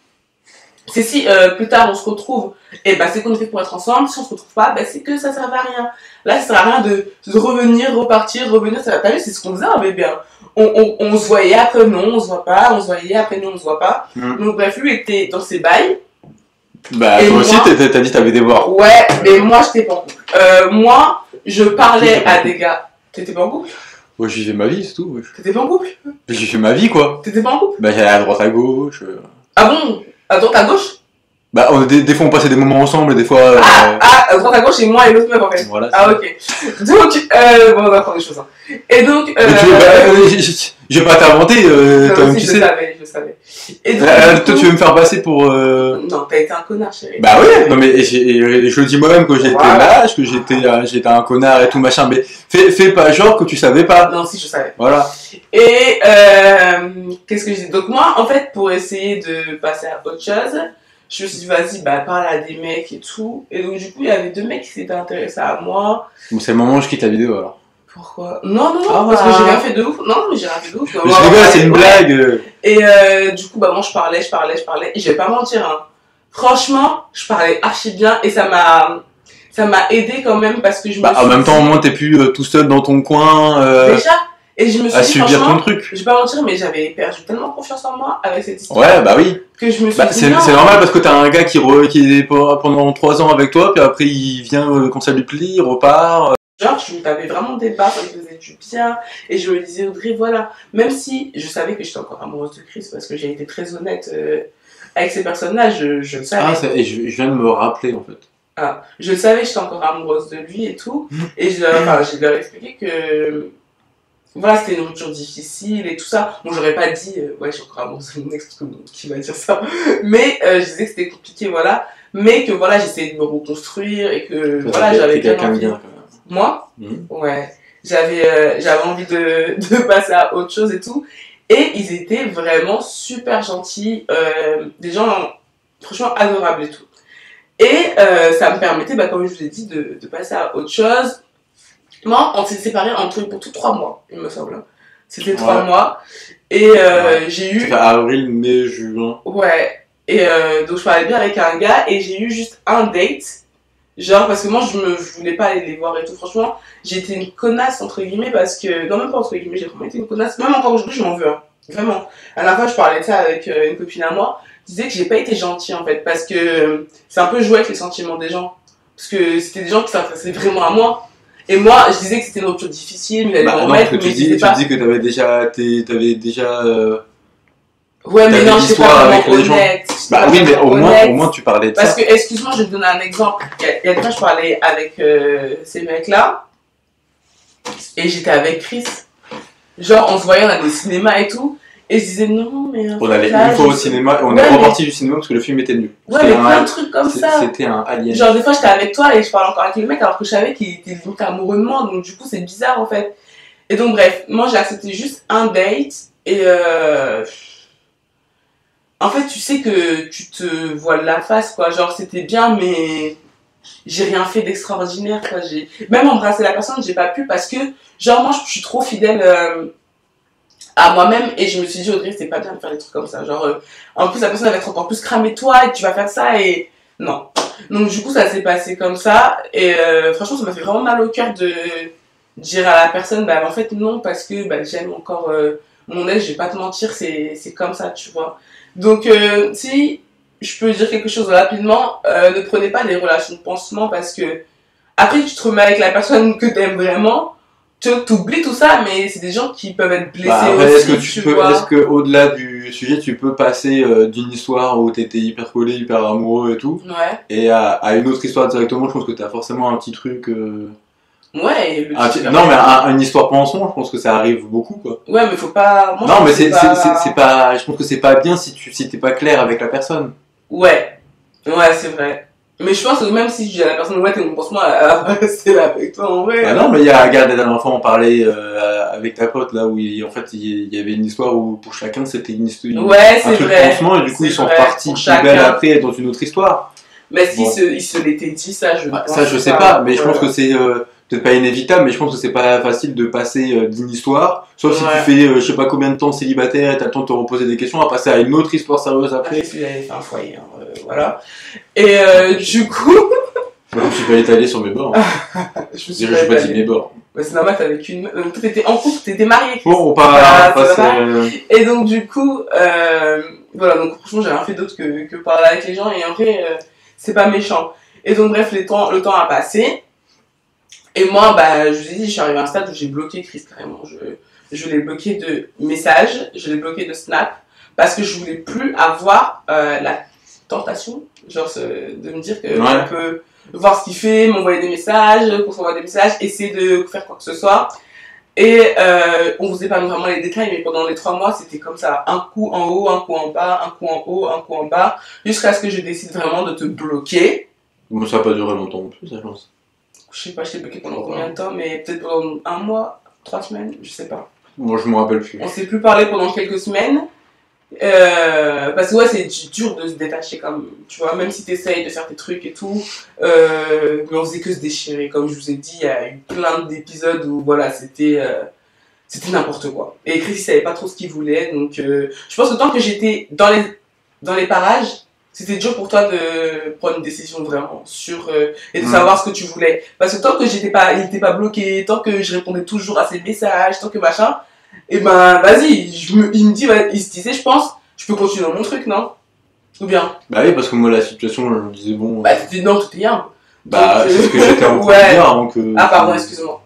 c'est si plus tard on se retrouve, et ben c'est qu'on est fait pour être ensemble. Si on se retrouve pas, ben c'est que ça sert à rien. Là, ça sert à rien de revenir, repartir, revenir. Ça, t'as vu, c'est ce qu'on faisait, hein, bébé. On se voyait, après non, on se voit pas. On se voyait, après non, on se voit pas. Donc bref, lui était dans ses bails. Bah, et toi aussi, t'as dit que t'avais des voir. Ouais, mais moi, j'étais pas en couple. Moi, je parlais à des gars. T'étais pas en couple? Ouais, j'ai fait ma vie, c'est tout. Ouais. T'étais pas en couple? J'ai fait ma vie, quoi. T'étais pas en couple? Bah, j'allais à droite, à gauche. Ah bon? À droite, à gauche? Bah, des fois, on passait des moments ensemble, et des fois... à droite, à gauche, et moi et l'autre meuf, en fait. Voilà, ok. Donc, bon, on va prendre des choses. Hein. Et donc... je vais pas t'inventer, toi-même, tu sais. Je savais. Et donc, toi, tu veux me faire passer pour... Non, t'as été un connard, chérie. Bah ouais, non mais je le dis moi-même que j'étais lâche, que j'étais un connard et tout machin, mais fais pas genre que tu savais pas. Non, si, je savais. Voilà. Et qu'est-ce que je dis? Donc moi, en fait, pour essayer de passer à autre chose, je me suis dit, vas-y, bah parle à des mecs et tout. Et donc du coup, il y avait 2 mecs qui s'étaient intéressés à moi. Bon, c'est le moment où je quitte la vidéo alors. Pourquoi? Non, parce que j'ai rien fait de ouf. Non, mais j'ai rien fait de ouf. Mais je rigole, c'est une blague. Et du coup, bah moi, je parlais. Et je vais pas mentir, hein. Franchement, je parlais archi bien et ça m'a aidé quand même parce que je me suis en même temps, au moins, t'es plus tout seul dans ton coin. Déjà. Et je me suis à dit, subir franchement, ton truc. Je vais pas mentir, mais j'avais perdu tellement confiance en moi avec cette histoire. Ouais, bah oui. Que je me suis dit, c'est normal parce que t'as un gars qui est pendant 3 ans avec toi, puis après il vient quand ça lui plaît, il repart. Genre, je t'avais vraiment des barres, ça me faisait du bien. Et je me disais, Audrey, voilà. Même si je savais que j'étais encore amoureuse de Chris, parce que j'ai été très honnête avec ces personnages, je le savais. Et je viens de me rappeler en fait. Ah, je le savais, j'étais encore amoureuse de lui et tout. Et je leur ai expliqué que voilà, c'était une rupture difficile et tout ça. Bon, j'aurais pas dit, ouais, je suis encore amoureuse de mon ex, parce que qui va dire ça. Mais je disais que c'était compliqué, voilà. Mais que voilà, j'essayais de me reconstruire et que voilà, j'avais bien envie. Moi, ouais, j'avais envie de passer à autre chose et tout. Et ils étaient vraiment super gentils, des gens franchement adorables et tout. Et ça me permettait, bah, comme je vous ai dit, de passer à autre chose. Moi, on s'est séparés pour tout 3 mois, il me semble. C'était 3 mois. Et j'ai eu... Avril, mai, juin. Ouais. Et donc je parlais bien avec un gars et j'ai eu juste un date. Genre, parce que moi, je voulais pas aller les voir et tout. Franchement, j'ai été une connasse, entre guillemets, parce que... Non, même pas entre guillemets, j'ai vraiment été une connasse. Même encore aujourd'hui, je m'en veux. Hein. Vraiment. À la fois, je parlais de ça avec une copine à moi. Je disais que j'ai pas été gentille, en fait, parce que c'est un peu jouer avec les sentiments des gens. Parce que c'était des gens qui s'intéressaient vraiment à moi. Et moi, je disais que c'était une rupture difficile, mais non, parce que tu dis que t'avais déjà... Ouais, mais non, je sais pas vraiment honnête. Bah oui, mais au moins tu parlais de ça. Parce que, excuse-moi, je vais te donner un exemple. Il y a des fois, je parlais avec ces mecs-là. Et j'étais avec Chris. Genre, on se voyait dans des cinémas et tout. Et je disais non, mais. On allait une fois au cinéma et on est reparti du cinéma parce que le film était nul. Ouais, mais plein de trucs comme ça. C'était un alien. Genre, des fois, j'étais avec toi et je parlais encore avec le mec alors que je savais qu'il était donc amoureux de moi. Donc, du coup, c'est bizarre en fait. Et donc, bref, moi j'ai accepté juste un date. Et en fait, tu sais que tu te voiles la face, quoi. Genre, c'était bien, mais j'ai rien fait d'extraordinaire, quoi. J'ai même embrassé la personne, j'ai pas pu parce que, genre, moi, je suis trop fidèle à moi-même et je me suis dit, Audrey, c'est pas bien de faire des trucs comme ça. Genre, en plus, la personne elle va être encore plus cramée de toi et tu vas faire ça et non. Donc, du coup, ça s'est passé comme ça et franchement, ça m'a fait vraiment mal au cœur de dire à la personne, bah, en fait, non, parce que bah, j'aime encore mon ex, je vais pas te mentir, c'est comme ça, tu vois. Donc, si je peux dire quelque chose rapidement, ne prenez pas les relations de pansement parce que après, tu te remets avec la personne que t'aimes vraiment. Tu oublies tout ça, mais c'est des gens qui peuvent être blessés aussi. Est-ce que au-delà du sujet, tu peux passer d'une histoire où t'étais hyper collé, hyper amoureux et tout, et à une autre histoire directement? Je pense que t'as forcément un petit truc. Ouais. Non, mais une histoire pensant, je pense que ça arrive beaucoup, quoi. Ouais, mais faut pas. Moi, non, mais c'est pas. Je pense que c'est pas bien si t'es pas clair avec la personne. Ouais, c'est vrai. Mais je pense que même si je dis à la personne, ouais, t'es mon pansement, elle va rester là avec toi en vrai. Ah non, mais il y a, regarde, la dernière fois, on parlait avec ta pote, là, où en fait, il y avait une histoire où pour chacun, c'était une histoire. Ouais, c'est vrai. Un pansement, et du coup, ils sont repartis plus belle après dans une autre histoire. Mais si ils se l'étaient dit, ça, je pense. Ça, je sais pas, mais je pense que c'est peut-être pas inévitable, mais je pense que c'est pas facile de passer d'une histoire, sauf si tu fais je sais pas combien de temps célibataire et t'as le temps de te reposer des questions, à passer à une autre histoire sérieuse après. Il avait fait un foyer, hein, voilà. Et du coup. Je me suis pas étalé sur mes bords. Je suis pas dit mes bords. Ouais, c'est normal, t'avais qu'une. T'étais en couple, t'étais marié. Bon, on part. Et donc, du coup, voilà, donc franchement, j'ai rien fait d'autre que parler avec les gens, et en vrai, c'est pas méchant. Et donc, bref, le temps a passé. Et moi, bah, je vous ai dit, je suis arrivée à un stade où j'ai bloqué Chris carrément. Je l'ai bloqué de messages, je l'ai bloqué de snap, parce que je voulais plus avoir la tentation, genre, de me dire que on peut voir ce qu'il fait, m'envoyer des messages, qu'on s'envoie des messages, essayer de faire quoi que ce soit. Et on vous épargne vraiment les détails, mais pendant les 3 mois, c'était comme ça. Un coup en haut, un coup en bas, un coup en haut, un coup en bas, jusqu'à ce que je décide vraiment de te bloquer. Bon, ça n'a pas duré longtemps en plus, ça, je pense. Je sais pas, je t'ai bloqué pendant combien de temps, mais peut-être pendant 1 mois, 3 semaines, je sais pas. Moi, je me rappelle plus. On s'est plus parlé pendant quelques semaines. Parce que ouais, c'est dur de se détacher, comme tu vois, même si t'essayes de faire tes trucs et tout, mais on faisait que se déchirer. Comme je vous ai dit, il y a eu plein d'épisodes où voilà, c'était n'importe quoi. Et Chris, il savait pas trop ce qu'il voulait, donc je pense que tant que j'étais dans les parages, c'était dur pour toi de prendre une décision vraiment sûre et de savoir ce que tu voulais. Parce que tant que il était pas bloqué, tant que je répondais toujours à ses messages, tant que machin, et ben vas-y, il me dit, il se disait, je pense, je peux continuer dans mon truc, non? Ou bien? Bah oui, parce que moi la situation, je me disais bon. Bah t'étais non, t'étais bien. Bah c'est ce que j'étais en train de dire avant que. Ah pardon, excuse-moi.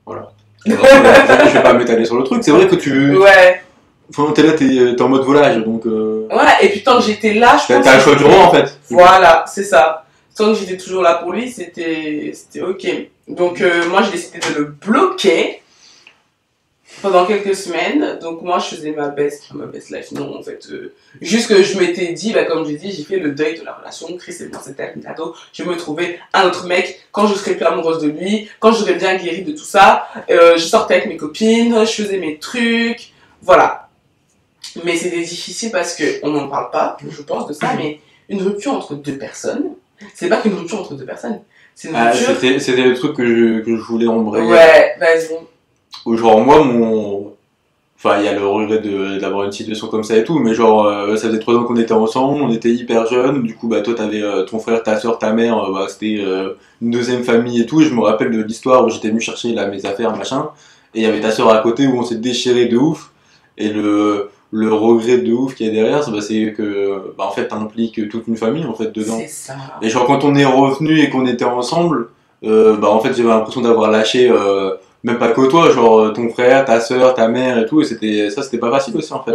Voilà. Je vais pas m'étaler sur le truc, c'est vrai que tu. Ouais. Enfin, t'es là, t'es en mode volage, donc. Ouais, et puis tant que j'étais là, je pense. T'as le choix du roi en fait. Voilà, c'est ça. Tant que j'étais toujours là pour lui, c'était ok. Donc moi j'ai décidé de le bloquer pendant quelques semaines. Donc moi je faisais ma best life. Non, en fait, juste que je m'étais dit, bah, comme j'ai dit, j'ai fait le deuil de la relation. Chris et moi c'était un cadeau. Je vais me trouver un autre mec quand je serai plus amoureuse de lui, quand j'aurai bien guéri de tout ça. Je sortais avec mes copines, je faisais mes trucs, voilà. Mais c'était difficile parce qu'on n'en parle pas, je pense, de ça, mais une rupture entre 2 personnes, c'est pas qu'une rupture entre 2 personnes, c'est une rupture... C'était le truc que je voulais embrayer. Ouais, vas-y. Genre, moi, Enfin, il y a le regret d'avoir une situation comme ça et tout, mais genre, ça faisait 3 ans qu'on était ensemble, on était hyper jeunes, du coup, bah, toi, t'avais ton frère, ta soeur, ta mère, bah, c'était une deuxième famille et tout, et je me rappelle de l'histoire où j'étais venu chercher là, mes affaires, machin, et il y avait ta soeur à côté où on s'est déchiré de ouf, et le regret de ouf qu'il y a derrière, c'est que bah, en fait t'impliques toute une famille en fait dedans. C'est ça. Et genre quand on est revenu et qu'on était ensemble, bah en fait j'avais l'impression d'avoir lâché même pas que toi, genre ton frère, ta soeur, ta mère et tout, et c'était pas facile aussi en fait.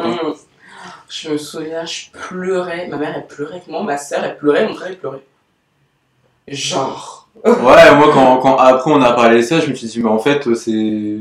Je me souviens, je pleurais, ma mère elle pleurait avec moi, ma soeur elle pleurait, mon frère il pleurait. Genre, Ouais, moi, quand après on a parlé de ça, je me suis dit, mais en fait, c'est.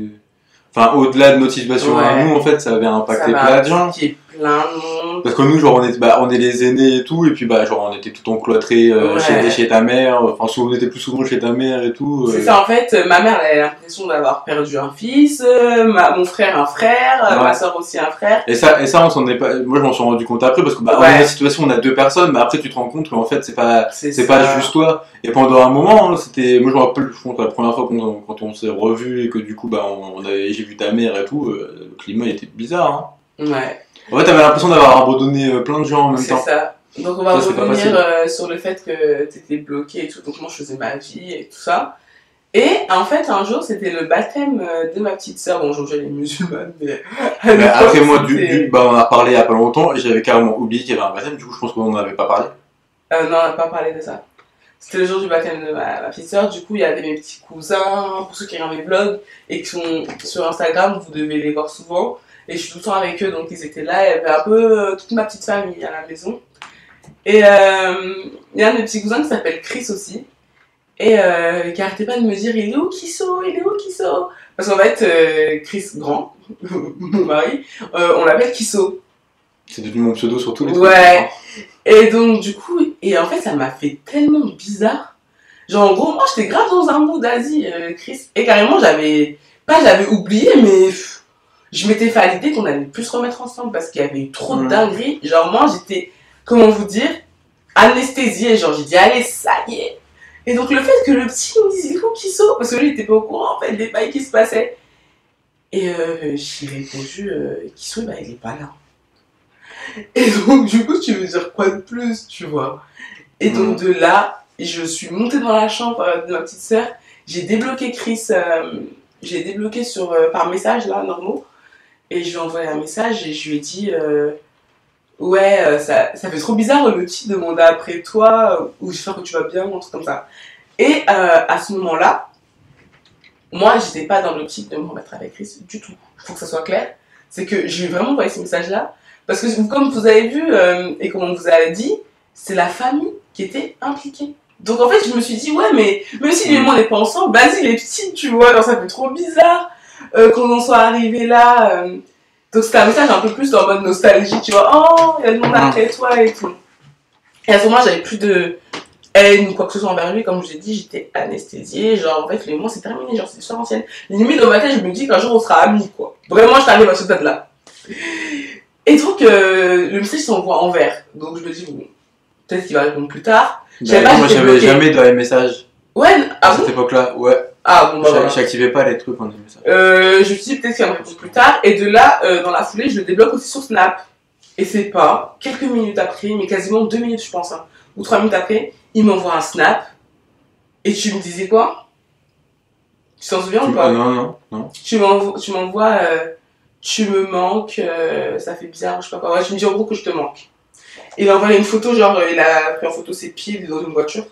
Enfin, au-delà de notre situation à Ouais. nous, en fait, ça avait impacté Ça plein m'a de gens. impliqué plein de monde. Parce que nous, genre, on est les aînés et tout, et puis, bah, genre, on était tout encloîtrés Ouais. chez ta mère. Enfin, on était plus souvent chez ta mère et tout. C'est ça, en fait, ma mère elle a l'impression d'avoir perdu un fils, mon frère un frère, Ouais. ma soeur aussi un frère. Et ça, on s'en est pas. Moi, je m'en suis rendu compte après, parce que, bah, on est dans Ouais. la situation, on a 2 personnes, mais après, tu te rends compte qu'en fait, c'est pas ça. juste toi. Et pendant un moment, hein, c'était. Moi, je me rappelle, je pense, la première fois quand on s'est revus et que du coup, bah, j'ai vu ta mère et tout, le climat était bizarre, hein. Ouais. En fait, t'avais l'impression d'avoir abandonné plein de gens en même C'est temps. ça. Donc on va Ça, c'est pas revenir facile. sur le fait que t'étais bloqué et tout. Donc moi je faisais ma vie et tout ça. Et en fait un jour c'était le baptême de ma petite sœur. Bon aujourd'hui elle est musulmane mais à Mais l'époque, après, moi, c'était- bah, on a parlé il y a pas longtemps et j'avais carrément oublié qu'il y avait un baptême, du coup, je pense qu'on n'en avait pas parlé. Non on n'a pas parlé de ça. C'était le jour du baptême de ma petite sœur. Du coup il y avait mes petits cousins. Pour ceux qui regardent mes vlogs et qui sont sur Instagram vous devez les voir souvent. Et je suis tout le temps avec eux donc ils étaient là. Il y avait un peu toute ma petite famille à la maison. Et il y a un de mes petits cousins qui s'appelle Chris aussi. Et qui arrêtait pas de me dire il est où Kisso, il est où Kisso. Parce qu'en fait, Chris Grand, mon mari, on l'appelle Kisso. C'est devenu mon pseudo sur tous les trucs. Ouais. Et donc du coup, et en fait ça m'a fait tellement bizarre. Genre en gros, moi j'étais grave dans un mood d'Asie, Chris. Et carrément j'avais oublié, mais je m'étais fait à l'idée qu'on allait plus se remettre ensemble parce qu'il y avait eu trop de dingueries. Genre moi j'étais, comment vous dire, anesthésiée. Genre j'ai dit allez ça y est. Et donc le fait que le petit me dise il faut qu'il saute, parce que lui il était pas au courant en fait des bails qui se passaient. Et j'ai répondu qu'il saute, bah il est pas là. Et donc du coup tu veux dire quoi de plus, tu vois. Et donc de là, je suis montée dans la chambre de ma petite sœur, j'ai débloqué Chris, j'ai débloqué par message là, normaux. Et je lui ai envoyé un message et je lui ai dit ouais, ça fait trop bizarre le petit demander après toi, ou j'espère que tu vas bien, ou un truc comme ça. Et à ce moment-là, moi j'étais pas dans l'optique de me remettre avec Chris du tout. Faut que ça soit clair. C'est que j'ai vraiment envoyé ce message-là, parce que comme vous avez vu et comme on vous a dit, c'est la famille qui était impliquée. Donc en fait, je me suis dit, ouais, mais même si lui et moi on n'est pas ensemble, vas-y, les petits, tu vois, alors ça fait trop bizarre qu'on en soit arrivé là. Donc c'était un message un peu plus dans le mode nostalgie, tu vois, oh, il y a le monde après toi et tout. Et à ce moment, j'avais plus de haine ou quoi que ce soit envers lui, comme je vous ai dit, j'étais anesthésiée, genre en fait, les mois c'est terminé, genre c'est l'histoire ancienne. Limite dans ma tête, je me dis qu'un jour on sera amis, quoi. Vraiment, je t'arrive à ce stade-là. Et donc, le message s'envoie en vert, donc je me dis, bon, peut-être qu'il va répondre plus tard. Bah, moi j'avais jamais de message. Ouais, à cette époque-là, ouais. Ah bon, bah voilà. J'activais pas les trucs en message. Je me suis dit peut-être qu'il va me répondre plus tard, et de là, dans la foulée, je le débloque aussi sur Snap. Et c'est pas, quelques minutes après, mais quasiment 2 minutes je pense, hein, ou 3 minutes après, il m'envoie un Snap, et tu me disais quoi? Tu t'en souviens ou pas? Non. Tu m'envoies, tu me manques, ça fait bizarre, je sais pas quoi. Ouais, tu me dis en gros que je te manque. Il a envoyé une photo, genre, il a pris en photo ses pieds, il est dans une voiture.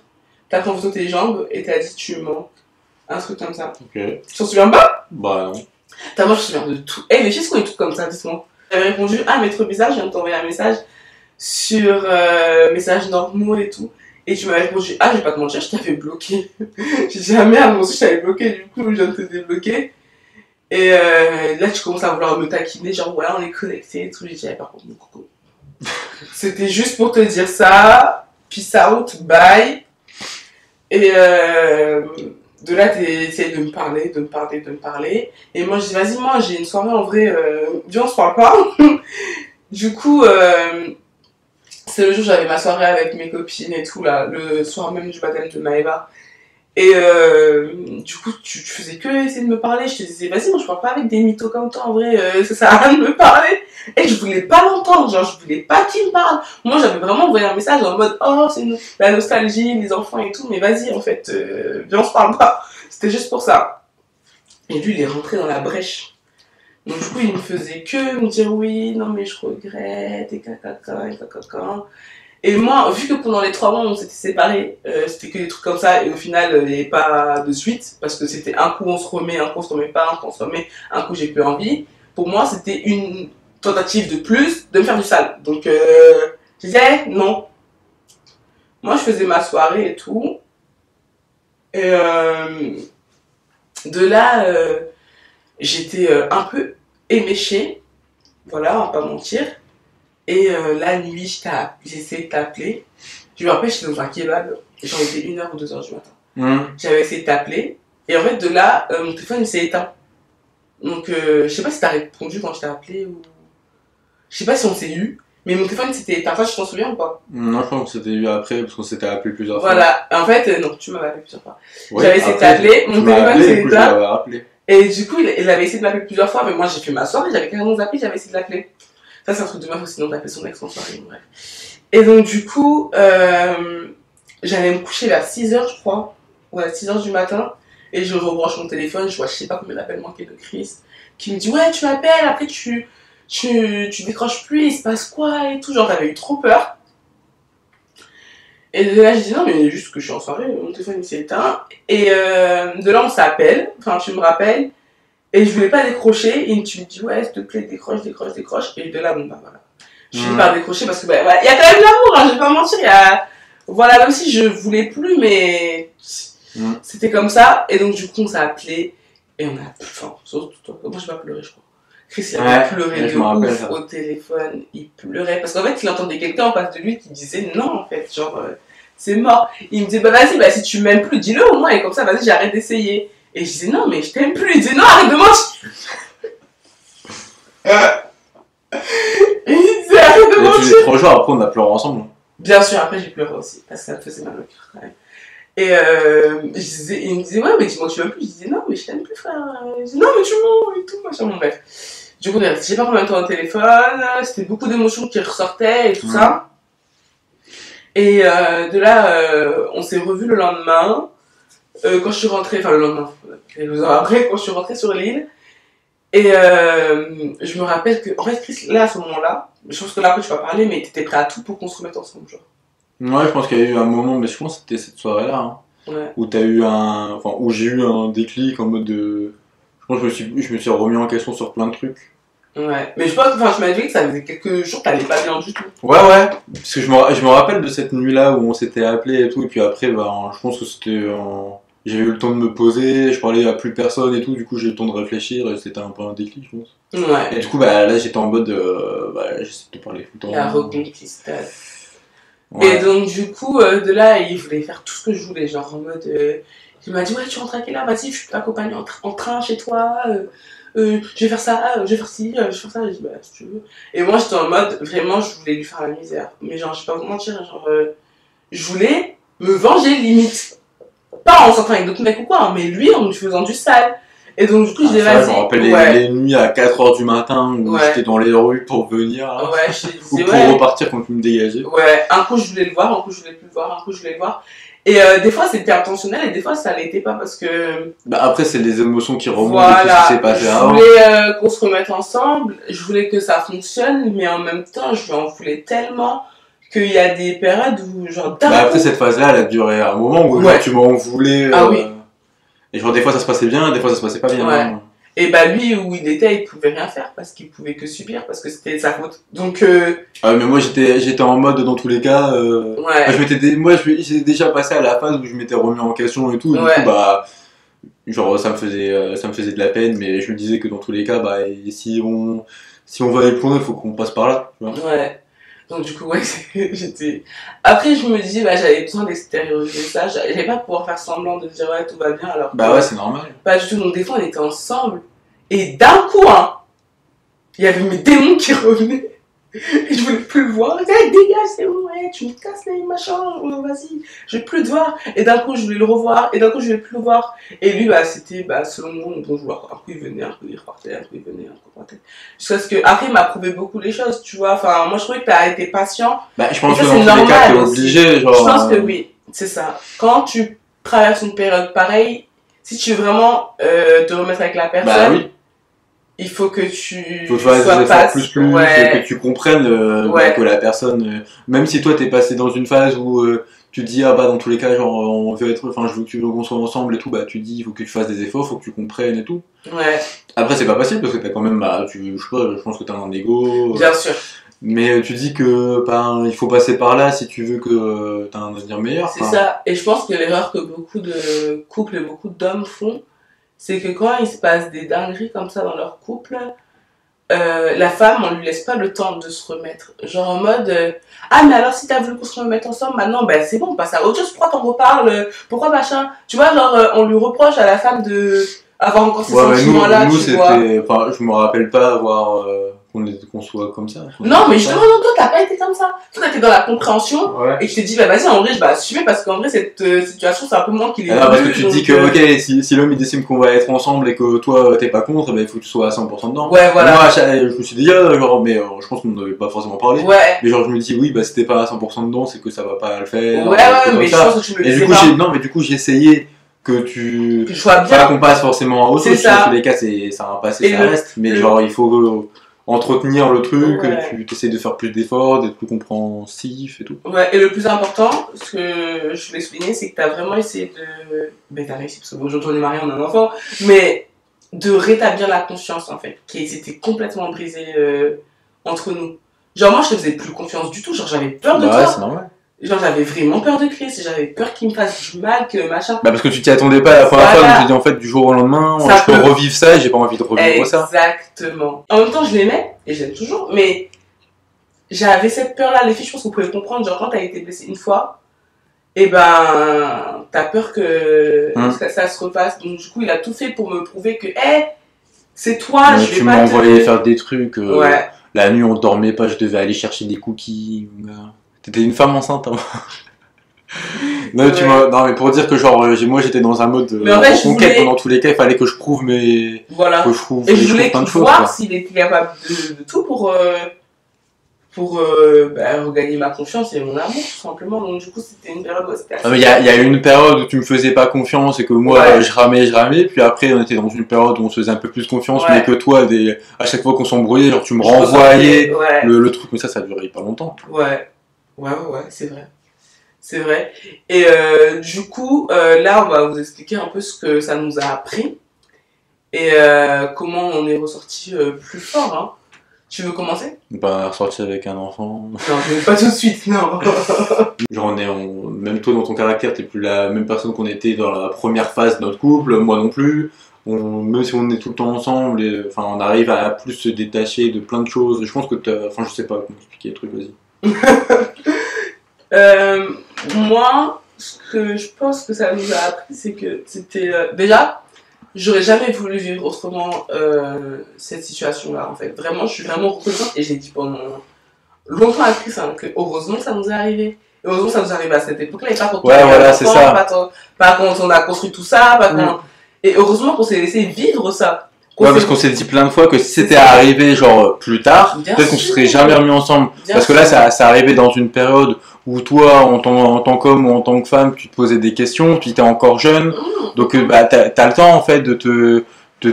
T'as pris en photo tes jambes, et t'as dit tu me manques. Un truc comme ça. Ok. Tu t'en souviens pas? Bah non. Moi je me souviens de tout. Eh, mais qu'est-ce qu'on est tout comme ça, dites-moi. J'avais répondu, ah mais trop bizarre, je viens de t'envoyer un message sur messages normaux et tout. Et tu m'avais répondu, ah je vais pas te mentir, je t'avais bloqué. J'ai dit, ah merde, moi aussi je t'avais bloqué, du coup je viens de te débloquer. Et là tu commences à vouloir me taquiner, genre voilà on est connectés et tout. J'ai dit, ah, par contre mon coco. C'était juste pour te dire ça, peace out, bye. Et de là, t'essayes de me parler. Et moi, je dis, vas-y, moi, j'ai une soirée en vrai, viens, on se parle pas. Du coup, c'est le jour où j'avais ma soirée avec mes copines et tout, là, le soir même du baptême de Maëva. Et du coup, tu faisais que essayer de me parler. Je te disais, vas-y, moi, je parle pas avec des mythos comme toi, en vrai, ça sert à rien de me parler. Et je voulais pas l'entendre, genre, je voulais pas qu'il me parle. Moi, j'avais vraiment envoyé un message en mode, oh, c'est la nostalgie, les enfants et tout, mais vas-y, en fait, viens, on se parle pas. C'était juste pour ça. Et lui, il est rentré dans la brèche. Donc, du coup, il ne faisait que me dire, oui, non, mais je regrette, et caca, et caca. Et moi, vu que pendant les 3 mois, on s'était séparés, c'était que des trucs comme ça, et au final, il n'y avait pas de suite, parce que c'était un coup on se remet, un coup on se remet pas, un coup on se remet, un coup j'ai plus envie. Pour moi, c'était une tentative de plus de me faire du sale. Donc, je disais, non. Moi, je faisais ma soirée et tout. Et de là, j'étais un peu éméchée, voilà, on va pas mentir. Et la nuit, j'ai essayé de t'appeler. Je me rappelle, j'étais dans un kebab, genre il était 1h ou 2h du matin. J'avais essayé de t'appeler. Et en fait, de là, mon téléphone il s'est éteint. Donc, je sais pas si t'as répondu quand je t'ai appelé ou. Je sais pas si on s'est eu, mais mon téléphone s'était éteint. Ça, je t'en souviens ou pas? Non, je pense que c'était eu après, parce qu'on s'était appelé plusieurs fois. Voilà, en fait, non, tu m'avais appelé plusieurs fois. Ouais, j'avais essayé de t'appeler, mon téléphone s'est éteint. Et du coup, il avait essayé de m'appeler plusieurs fois, mais moi j'ai fait ma soirée, j'avais carrément zappé, j'avais essayé de l'appeler. Ça, c'est un truc de meuf aussi, sinon d'appeler son ex en soirée, bref. Et donc, du coup, j'allais me coucher vers 6h, je crois, ouais, 6h du matin, et je rebranche mon téléphone, je vois, je sais pas combien d'appels manqués de Chris, qui me dit, ouais, tu m'appelles, après tu décroches plus, il se passe quoi et tout, genre, j'avais eu trop peur. Et de là, j'ai dit, non, mais juste que je suis en soirée, mon téléphone il s'est éteint. Et de là, on s'appelle, enfin, tu me rappelles, et je voulais pas décrocher, et tu me dis, ouais, s'il te plaît, décroche. Et de là, bon, bah voilà. Je finis par décrocher parce que, bah, voilà, il y a quand même de l'amour, hein, je vais pas mentir, il y a. Voilà, même si je voulais plus, mais. C'était comme ça, et donc, du coup, on s'est appelé, et on a. Enfin, surtout toi, moi, je vais pas pleurer, je crois. Chris, il a pleuré de ouf au téléphone, il pleurait, parce qu'en fait, il entendait quelqu'un en face de lui qui disait non, en fait, genre, c'est mort. Il me disait, bah vas-y, bah si tu m'aimes plus, dis-le au moins, et comme ça, vas-y, j'arrête d'essayer. Et je disais, non, mais je t'aime plus. Il disait, non, arrête de mentir. Et il disait, arrête de mentir. Et tu disais 3 jours, après, on a pleuré ensemble. Bien sûr, après, j'ai pleuré aussi, parce que ça me faisait mal au cœur quand même. Et il me disait, ouais, mais dis-moi que tu m'aimes plus. Je disais, non, mais je t'aime plus, frère. Il disait, non, mais tu mens et tout, machin, bon, bref. Du coup, je sais pas combien de temps au téléphone, c'était beaucoup d'émotions qui ressortaient et tout ça. Et de là, on s'est revus le lendemain, quand je suis rentrée, enfin le lendemain, quelques heures après, quand je suis rentrée sur l'île. Et je me rappelle que, en fait, Chris, là, à ce moment-là, je pense que là, après, tu vas parler, mais t'étais prêt à tout pour qu'on se remette ensemble, genre. Ouais, je pense qu'il y a eu un moment, mais je pense que c'était cette soirée-là, hein, où t'as eu où j'ai eu un déclic en mode de. Je pense que je me suis remis en question sur plein de trucs. Ouais, mais je pense que tu m'as dit que ça faisait quelques jours que t'allais pas bien du tout. Ouais, parce que je me rappelle de cette nuit-là où on s'était appelé et tout, et puis après, bah, je pense que c'était. J'avais eu le temps de me poser, je parlais à plus personne et tout, du coup j'ai eu le temps de réfléchir, et c'était un peu un déclic, je pense. Ouais. Et du coup, bah là j'étais en mode. J'essaie de parler tout le temps. La reconquistade. Ouais. Et donc, du coup, de là, il voulait faire tout ce que je voulais, genre en mode. Il m'a dit, ouais, tu rentres à quelle heure? Vas-y, je t'accompagne en train chez toi. Je vais faire ça, je vais faire ci, je vais faire ça. J'ai dit, bah, si tu veux. Et moi, j'étais en mode, vraiment, je voulais lui faire la misère. Mais genre, je vais pas vous mentir, genre, je voulais me venger limite. Pas en sortant avec d'autres mecs ou quoi, hein, mais lui en lui faisant du sale. Et donc, du coup, je l'ai vas-y. Je me rappelle les nuits à 4h du matin où j'étais dans les rues pour venir. Là. Ouais, je disais, ou pour repartir quand tu me dégageais. Ouais, un coup, je voulais le voir, un coup, je voulais plus le voir, un coup, je voulais le voir. Et des fois, c'était intentionnel et des fois, ça l'était pas parce que. Bah, après, c'est les émotions qui remontent voilà, et tout ce qui s'est passé avant. Je voulais qu'on se remette ensemble, je voulais que ça fonctionne, mais en même temps, je lui en voulais tellement qu'il y a des périodes où, genre, bah, après, cette phase-là, elle a duré un moment où genre, tu m'en voulais. Ah oui. Et genre, des fois, ça se passait bien, des fois, ça se passait pas bien. Ouais. Et bah, lui, où il était, il pouvait rien faire parce qu'il pouvait que subir, parce que c'était sa faute. Donc. Ah, mais moi, j'étais en mode, dans tous les cas. Ouais. J'étais déjà passé à la phase où je m'étais remis en question et tout. Du coup, bah. Genre, ça me faisait de la peine, mais je me disais que dans tous les cas, bah, si on va aller plus loin, il faut qu'on passe par là. Tu vois. Ouais. Donc du coup, ouais, j'étais... Après, je me dis, bah, j'avais besoin d'extérioriser ça. J'allais pas pouvoir faire semblant de dire, ouais, tout va bien, alors bah ouais, c'est normal. Pas du tout. Donc des fois, on était ensemble. Et d'un coup, hein, il y avait mes démons qui revenaient. Et je voulais plus le voir. Hey, dégage, c'est bon, ouais, tu me casses les machins, vas-y, je vais plus te voir. Et d'un coup, je voulais le revoir. Et d'un coup, je voulais plus le voir. Et lui, bah, c'était, bah, selon moi, bon joueur. Un coup, il venait, un coup, il repartait, un coup, il venait, un coup, il repartait. Jusqu'à ce que, après, il m'a prouvé beaucoup les choses, tu vois. Enfin, moi, je trouvais que t'as été patient. Bah, je pense que dans tous les cas, t'es obligé, genre. Je pense que oui, c'est ça. Quand tu traverses une période pareille, si tu veux vraiment te remettre avec la personne. Bah oui. Il faut que tu sois des efforts plus, ouais. Que tu comprennes que la personne, même si toi t'es passé dans une phase où tu te dis ah bah dans tous les cas genre on veut être, enfin je veux qu'on soit ensemble et tout, bah tu dis il faut que tu fasses des efforts, il faut que tu comprennes et tout. Ouais. Après c'est pas facile parce que t'as quand même je sais pas, je pense que t'as un ego. Bien sûr. Mais tu dis que il faut passer par là si tu veux que tu as un avenir meilleur. C'est ça. Et je pense que l'erreur que beaucoup de couples et beaucoup d'hommes font, c'est que quand il se passe des dingueries comme ça dans leur couple, la femme, on lui laisse pas le temps de se remettre. Genre en mode, ah mais alors si t'as voulu qu'on se remette ensemble, maintenant ben c'est bon, on passe à autre chose, pourquoi t'en reparles, pourquoi machin. Tu vois, genre on lui reproche à la femme de avoir encore ces sentiments-là, nous tu vois. Enfin, je me rappelle pas avoir qu'on soit comme ça. Non, mais justement, non, toi, t'as pas été comme ça. Toi, t'étais dans la compréhension, Ouais. et tu t'es dit, bah vas-y, en vrai, je vais assumer, parce qu'en vrai, cette situation, c'est un peu moins qu'il est. Alors, parce que tu te dis que, ok, si l'homme il décide qu'on va être ensemble et que toi t'es pas contre, ben il faut que tu sois à 100% dedans. Ouais, voilà. Moi, je me suis dit, genre, mais je pense qu'on n'avait pas forcément parlé. Ouais. Mais genre, je me dis, oui, bah si t'es pas à 100% dedans, c'est que ça va pas le faire. Ouais, mais je pense que tu me le disais pas. Non, mais du coup, j'ai essayé que tu sois bien. Pas qu'on passe forcément à autre chose, ça. dans tous les cas, ça va passer, ça reste. Mais genre, il faut entretenir le truc, tu essaies de faire plus d'efforts, d'être plus compréhensif et tout. Ouais, et le plus important, ce que je voulais souligner, c'est que t'as vraiment essayé de. Ben, t'as réussi, parce que aujourd'hui on est mariés, on a un enfant, mais de rétablir la confiance en fait, qui s'était complètement brisée entre nous. Genre, moi je te faisais plus confiance du tout, genre j'avais peur de toi. Ouais, c'est normal. Genre j'avais vraiment peur de Chris, j'avais peur qu'il me fasse du mal, que machin. Bah parce que tu t'y attendais pas la première fois, donc tu te dis en fait du jour au lendemain, je peux revivre ça et j'ai pas envie de revivre ça. Exactement. En même temps je l'aimais, et j'aime toujours, mais j'avais cette peur là, les filles je pense que vous pouvez comprendre, genre quand t'as été blessée une fois, et ben t'as peur que ça se refasse, donc du coup il a tout fait pour me prouver que, c'est toi, je vais pas te... Tu m'as envoyé faire des trucs, la nuit on dormait pas, je devais aller chercher des cookies, t'étais une femme enceinte, hein. Non, non, mais pour dire que genre, moi j'étais dans un mode conquête, pendant tous les cas, il fallait que je prouve mes. Voilà. Que je prouve, et je voulais voir s'il était capable de tout pour regagner ma confiance et mon amour, tout simplement. Donc, du coup, c'était une période où c'était assez... Il y a eu une période où tu me faisais pas confiance et que moi je ramais, puis après on était dans une période où on se faisait un peu plus confiance, mais que toi, à chaque fois qu'on s'embrouillait, genre tu me renvoyais le truc, mais ça durait pas longtemps. Ouais, c'est vrai. C'est vrai. Et du coup, là, on va vous expliquer un peu ce que ça nous a appris et comment on est ressorti plus fort. Hein. Tu veux commencer ? Ressorti avec un enfant. Non, pas tout de suite, non. Genre, même toi, dans ton caractère, t'es plus la même personne qu'on était dans la première phase de notre couple, moi non plus. Même si on est tout le temps ensemble, on arrive à plus se détacher de plein de choses. Je pense que je sais pas comment expliquer les trucs, vas-y. Moi, ce que je pense que ça nous a appris, c'est que c'était... déjà, j'aurais jamais voulu vivre autrement cette situation-là, en fait. Vraiment, je suis vraiment reconnaissante et j'ai dit pendant longtemps à Chris que heureusement que ça nous est arrivé. Heureusement que ça nous arrive à cette époque-là et pas quand c'est ça. Pas quand on a construit tout ça, pas quand... Et heureusement qu'on s'est laissé vivre ça. Parce qu'on s'est dit plein de fois que si c'était arrivé genre plus tard, peut-être qu'on se serait jamais remis ensemble. Parce que là, ça arrivait dans une période où toi, en tant qu'homme ou en tant que femme, tu te posais des questions, puis t'es encore jeune, donc t'as le temps en fait de te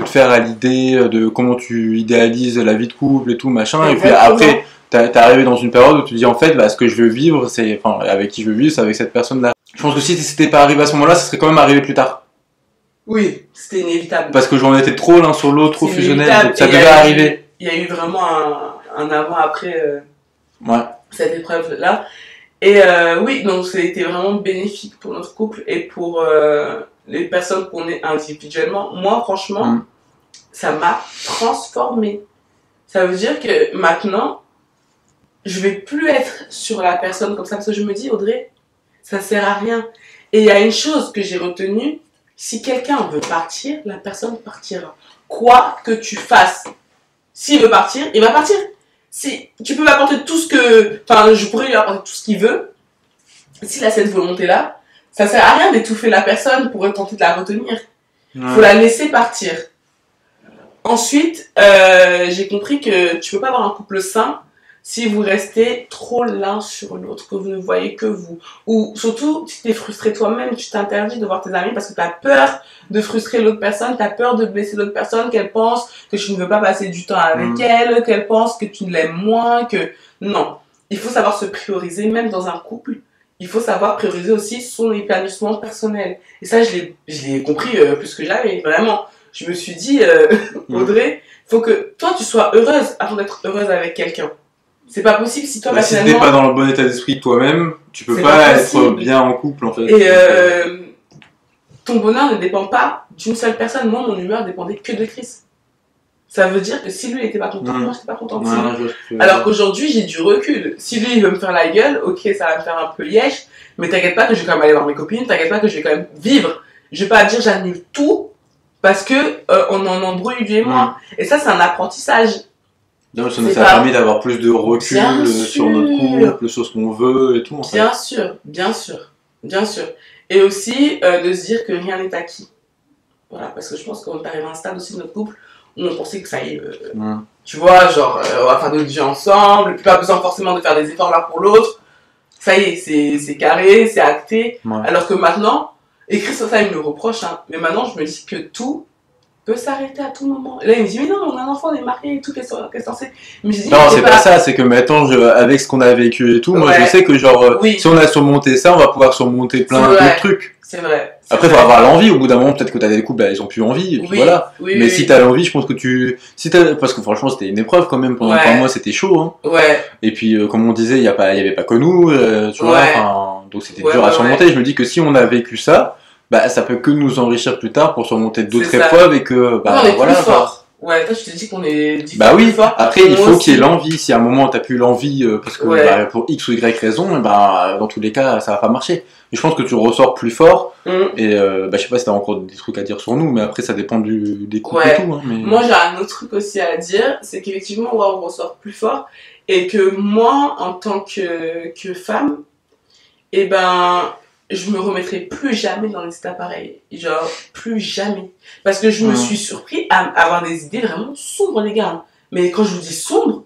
faire à l'idée de comment tu idéalises la vie de couple et tout machin. Exactement. Et puis après, t'es arrivé dans une période où tu dis en fait, ce que je veux vivre, avec qui je veux vivre, c'est avec cette personne-là. Je pense que si c'était pas arrivé à ce moment-là, ça serait quand même arrivé plus tard. Oui, c'était inévitable. Parce que j'en étais trop l'un sur l'autre, trop fusionnel, ça devait arriver. Il y a eu vraiment un avant-après cette épreuve-là. Et oui, donc c'était vraiment bénéfique pour notre couple et pour les personnes qu'on est individuellement. Moi, franchement, ça m'a transformée. Ça veut dire que maintenant, je vais plus être sur la personne comme ça, parce que je me dis, Audrey, ça sert à rien. Et il y a une chose que j'ai retenue, si quelqu'un veut partir, la personne partira. Quoi que tu fasses, s'il veut partir, il va partir. Si tu peux lui apporter tout ce que... je pourrais lui apporter tout ce qu'il veut. S'il a cette volonté-là, ça sert à rien d'étouffer la personne pour tenter de la retenir. Il faut la laisser partir. Ensuite, j'ai compris que tu peux pas avoir un couple sain si vous restez trop l'un sur l'autre, que vous ne voyez que vous. Ou surtout, si tu es frustré toi-même, tu t'interdis de voir tes amis parce que tu as peur de frustrer l'autre personne, tu as peur de blesser l'autre personne, qu'elle pense que tu ne veux pas passer du temps avec elle, qu'elle pense que tu l'aimes moins, que... Non. Il faut savoir se prioriser, même dans un couple. Il faut savoir prioriser aussi son épanouissement personnel. Et ça, je l'ai compris plus que jamais, vraiment. Je me suis dit, Audrey, il faut que toi, tu sois heureuse avant d'être heureuse avec quelqu'un. C'est pas possible si toi, si t'es pas dans le bon état d'esprit toi-même, tu peux pas être bien en couple en fait. Et ton bonheur ne dépend pas d'une seule personne. Moi, mon humeur dépendait que de Chris. Ça veut dire que si lui n'était pas content, moi j'étais pas contente. Alors qu'aujourd'hui, j'ai du recul. Si lui il veut me faire la gueule, ok, ça va me faire un peu liège, mais t'inquiète pas que je vais quand même aller voir mes copines, t'inquiète pas que je vais quand même vivre. Je vais pas dire j'annule tout parce que on en embrouille lui et moi. Et ça, c'est un apprentissage. Non, ça nous a permis d'avoir plus de recul sur notre couple, sur ce qu'on veut et tout. En fait. Bien sûr. Et aussi de se dire que rien n'est acquis. Voilà, parce que je pense qu'on est arrivé à un stade aussi de notre couple où on pensait que ça y est. Tu vois, genre, on va faire notre vie ensemble, puis pas besoin forcément de faire des efforts l'un pour l'autre. Ça y est, c'est carré, c'est acté. Ouais. Alors que maintenant, et Chris, ça, il me le reproche, hein, mais maintenant, je me dis que tout peut s'arrêter à tout moment. Et là, il me dit, mais non, on a un enfant, on est mariés et tout, qu'est-ce qu'on sait. Mais je dis, non, c'est pas ça, c'est que maintenant, avec ce qu'on a vécu et tout, moi, je sais que, genre, si on a surmonté ça, on va pouvoir surmonter plein d'autres trucs. C'est vrai. Après, il faut avoir l'envie. Au bout d'un moment, peut-être que t'as des couples, ils ont plus envie. Et puis voilà. Mais si t'as l'envie, je pense que parce que franchement, c'était une épreuve quand même. Pendant 3 mois, c'était chaud. Hein. Ouais. Et puis, comme on disait, il y avait pas que nous. Tu vois. Donc c'était dur à surmonter. Je me dis que si on a vécu ça, bah, ça peut que nous enrichir plus tard pour surmonter d'autres épreuves et que, bah, on est plus fort. Ouais, toi, je te dis qu'on est bah oui, fort. Après, il faut qu'il y ait l'envie. Si à un moment, t'as plus l'envie, parce que bah, pour X ou Y raison, bah, dans tous les cas, ça va pas marcher. Et je pense que tu ressors plus fort. Et bah, je sais pas si t'as encore des trucs à dire sur nous, mais après, ça dépend des couples et tout. Hein, mais... Moi, j'ai un autre truc aussi à dire, c'est qu'effectivement, on ressort plus fort. Et que moi, en tant que femme, eh ben, je me remettrai plus jamais dans des états pareils. Genre, plus jamais. Parce que je me suis surpris à avoir des idées vraiment sombres, les gars. Mais quand je vous dis sombre,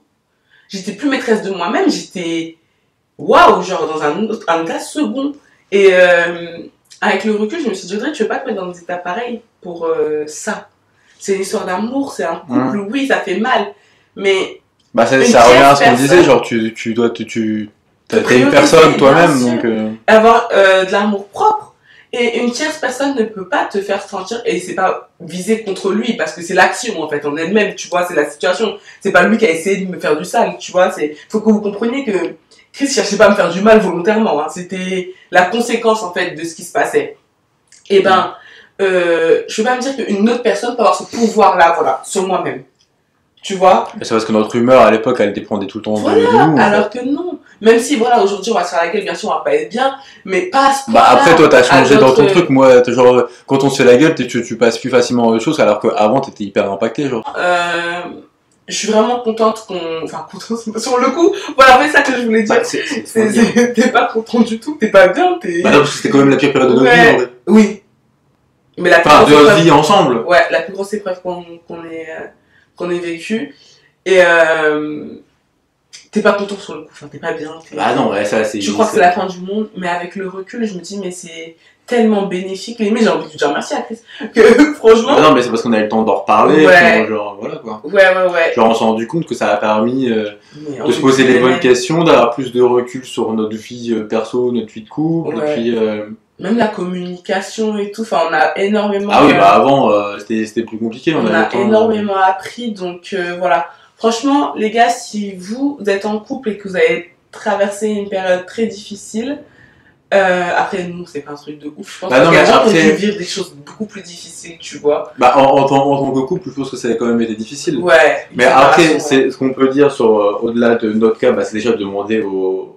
j'étais plus maîtresse de moi-même, j'étais waouh, genre dans un cas second. Et avec le recul, je me suis dit, Audrey, tu veux pas te mettre dans des états pareils pour ça. C'est une histoire d'amour, c'est un couple, oui, ça fait mal. Mais. Bah, ça revient à ce qu'on disait, genre, tu dois t'es une personne toi-même, donc. Avoir de l'amour propre. Et une tierce personne ne peut pas te faire sentir, et c'est pas visé contre lui, parce que c'est l'action en fait, en elle-même, tu vois, c'est la situation. C'est pas lui qui a essayé de me faire du sale, tu vois. Faut que vous compreniez que Chris cherchait pas à me faire du mal volontairement, hein. C'était la conséquence en fait de ce qui se passait. Et ben, je peux pas me dire qu'une autre personne peut avoir ce pouvoir-là, voilà, sur moi-même. Tu vois. C'est parce que notre humeur à l'époque, elle dépendait tout le temps de nous. Alors que non. Même si, voilà, aujourd'hui, on va se faire la gueule, bien sûr, on va pas être bien, mais pas à ce point-là. Bah, après, toi, t'as changé dans ton truc. Moi, genre, quand on se fait la gueule, tu passes plus facilement à autre chose, alors qu'avant, t'étais hyper impacté, genre. Je suis vraiment contente enfin, contente, sur le coup. Voilà, c'est ça que je voulais dire. Bah, t'es pas content du tout, t'es pas bien, Bah, non, parce que c'était quand même la pire période de notre vie, en vrai. Oui. Mais la plus grosse épreuve. De vie ensemble. Ouais, la plus grosse épreuve qu'on ait vécue. Et, t'es pas content sur le coup, enfin t'es pas bien. Ah non, ouais, ça c'est. Je crois que c'est la fin du monde, mais avec le recul, je me dis, mais c'est tellement bénéfique. Mais j'ai envie de dire merci à Chris. Que franchement. Ah non, mais c'est parce qu'on a eu le temps d'en reparler. Genre, voilà quoi. Ouais. Genre, on s'est rendu compte que ça a permis de se poser les bonnes questions, d'avoir plus de recul sur notre vie perso, notre vie de couple, et puis. Même la communication et tout, enfin on a énormément. Ah oui, bah avant c'était plus compliqué. On a énormément appris, donc voilà. Franchement, les gars, si vous êtes en couple et que vous avez traversé une période très difficile, après nous, c'est pas un truc de ouf. Je pense que les gens ont dû vivre des choses beaucoup plus difficiles, tu vois. Bah en tant que couple, je pense que ça a quand même été difficile. Ouais. Mais après, c'est ce qu'on peut dire sur au-delà de notre cas, bah, c'est déjà de demander aux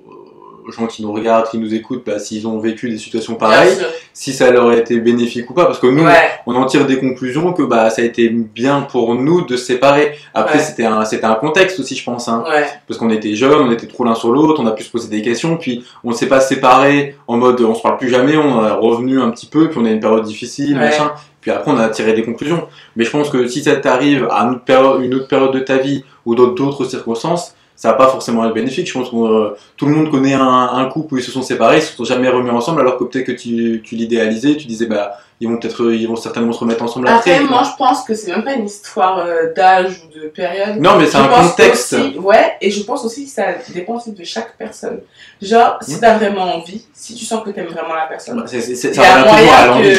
gens qui nous regardent, qui nous écoutent, bah, s'ils ont vécu des situations pareilles, si ça leur a été bénéfique ou pas, parce que nous, on en tire des conclusions que bah ça a été bien pour nous de se séparer. Après, c'était un contexte aussi, je pense, hein, parce qu'on était jeunes, on était trop l'un sur l'autre, on a pu se poser des questions, puis on ne s'est pas séparés en mode on se parle plus jamais, on est revenu un petit peu, puis on a une période difficile, machin. Puis après, on a tiré des conclusions. Mais je pense que si ça t'arrive à une autre période de ta vie ou d'autres circonstances, ça va pas forcément être bénéfique. Je pense que tout le monde connaît un couple où ils se sont séparés, ils se sont jamais remis ensemble, alors que peut-être que tu l'idéalisais, tu disais bah ils vont certainement se remettre ensemble après. Moi je pense que c'est même pas une histoire d'âge ou de période. Non, mais c'est un contexte. Aussi, et je pense aussi que ça dépend aussi de chaque personne. Genre, si t'as vraiment envie, si tu sens que t'aimes vraiment la personne, ça revient toujours à l'envie.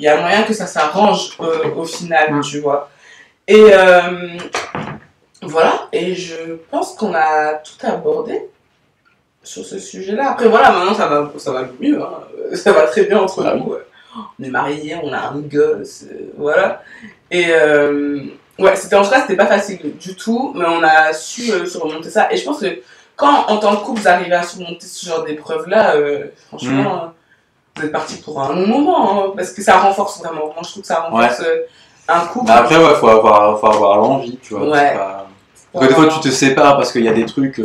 Il y a moyen que ça s'arrange au final, tu vois. Et Voilà, et je pense qu'on a tout abordé sur ce sujet-là. Après, voilà, maintenant ça va mieux, hein. Ça va très bien entre nous. On est mariés, on a un gosse, voilà. Et ouais, en tout cas, c'était pas facile du tout, mais on a su surmonter ça. Et je pense que quand, en tant que couple, vous arrivez à surmonter ce genre d'épreuves-là, franchement, vous êtes partis pour un long moment, hein, parce que ça renforce vraiment. Moi, je trouve que ça renforce un couple. Bah après, faut avoir l'envie, tu vois. Ouais. Parce que des fois, tu te sépares parce qu'il y a des trucs.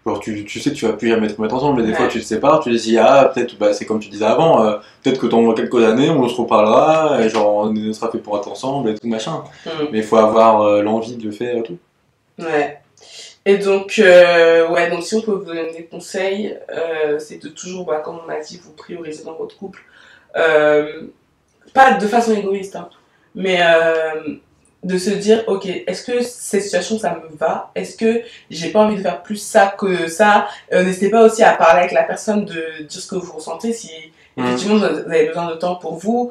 Genre, tu sais que tu vas plus jamais te mettre ensemble, mais des fois, tu te sépares, tu te dis, peut-être, c'est comme tu disais avant, peut-être que dans quelques années, on se reparlera, et genre, on sera fait pour être ensemble et tout machin. Mais il faut avoir l'envie de le faire et tout. Ouais. Et donc, donc si on peut vous donner des conseils, c'est de toujours, comme on a dit, vous prioriser dans votre couple. Pas de façon égoïste, hein, mais de se dire, ok, est-ce que cette situation, ça me va? Est-ce que j'ai pas envie de faire plus ça que ça? N'hésitez pas aussi à parler avec la personne, de dire ce que vous ressentez, si effectivement vous avez besoin de temps pour vous.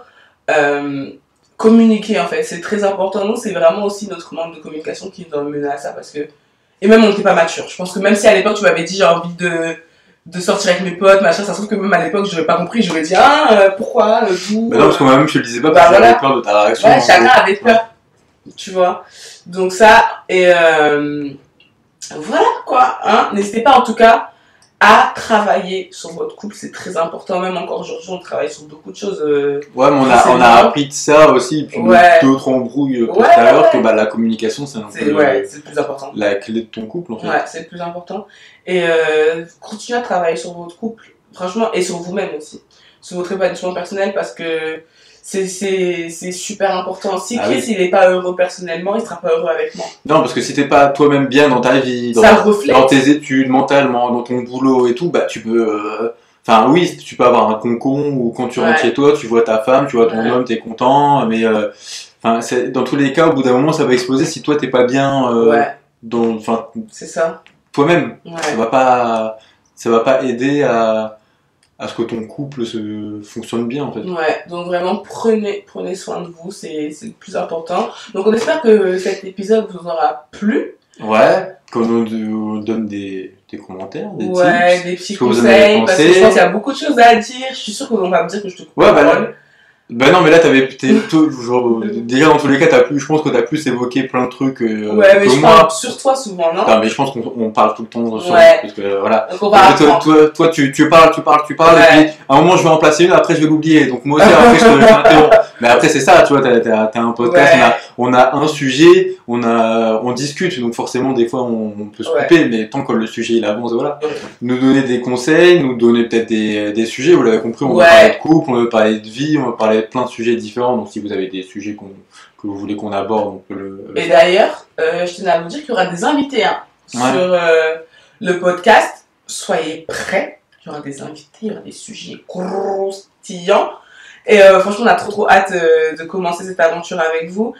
Communiquer, en fait, c'est très important. Nous, c'est vraiment aussi notre manque de communication qui nous a mené à ça, parce que... Et même, on n'était pas mature. Je pense que même si à l'époque, tu m'avais dit, j'ai envie de sortir avec mes potes, machin, ça se trouve que même à l'époque, j'aurais pas compris, j'aurais dit, pourquoi, d'où... Mais non, parce que moi-même, je te le disais pas, parce que j'avais peur de ta réaction. Ouais, chacun avait peur. Tu vois, donc ça, et voilà quoi, hein. N'hésitez pas en tout cas à travailler sur votre couple, c'est très important, même encore aujourd'hui on travaille sur beaucoup de choses. Ouais, mais on a appris de ça aussi, puis d'autres embrouilles postérieures, que la communication c'est c'est le plus important. La clé de ton couple en fait. Ouais, c'est le plus important. Et continuez à travailler sur votre couple, franchement, et sur vous-même aussi, sur votre épanouissement personnel, parce que c'est super important. Si Chris il est pas heureux personnellement, il sera pas heureux avec moi. Non, parce que si t'es pas toi-même bien dans ta vie, dans tes études, mentalement, dans ton boulot et tout, tu peux... Enfin oui, tu peux avoir un concon ou quand tu rentres chez toi, tu vois ta femme, tu vois ton homme, t'es content, mais dans tous les cas, au bout d'un moment, ça va exploser si toi t'es pas bien c'est ça. Toi-même. Ça va pas aider à ce que ton couple fonctionne bien en fait. Ouais, donc vraiment prenez soin de vous, c'est le plus important. Donc on espère que cet épisode vous aura plu. Ouais, qu'on nous donne des commentaires, des tips. Ouais, des petits conseils, parce que je pense qu'il y a beaucoup de choses à dire. Je suis sûre qu'on va me dire que je te coupe la parole. Bah non, mais là, déjà dans tous les cas, je pense que t'as plus évoqué plein de trucs ouais, mais je parle sur toi souvent, non? Non, mais je pense qu'on parle tout le temps sur parce que voilà. Donc on va toi, tu parles, et puis à un moment je vais en placer une, après je vais l'oublier. Donc moi aussi, après je t'interromps. Mais après c'est ça, tu vois, t'as un podcast, on a un sujet, on discute, donc forcément des fois on peut se couper, mais tant que le sujet il avance, voilà. Nous donner des conseils, nous donner peut-être des sujets, vous l'avez compris, on va parler de couple, on va parler de vie, on va parler de plein de sujets différents, donc si vous avez des sujets que vous voulez qu'on aborde, on peut le... Et d'ailleurs, je tenais à vous dire qu'il y aura des invités sur le podcast, soyez prêts, il y aura des invités, il y aura des sujets croustillants, et franchement on a trop hâte de commencer cette aventure avec vous.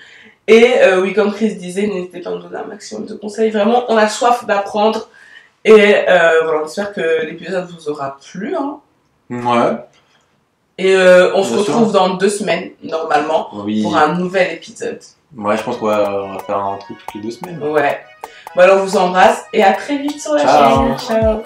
Et oui, comme Chris disait, n'hésitez pas à nous donner un maximum de conseils, vraiment on a soif d'apprendre, et voilà, on espère que l'épisode vous aura plu, hein. Ouais. Et on se retrouve dans 2 semaines, normalement, pour un nouvel épisode. Ouais, je pense qu'on va faire un truc toutes les 2 semaines. Ouais. Bon, alors on vous embrasse et à très vite sur la chaîne. Ciao.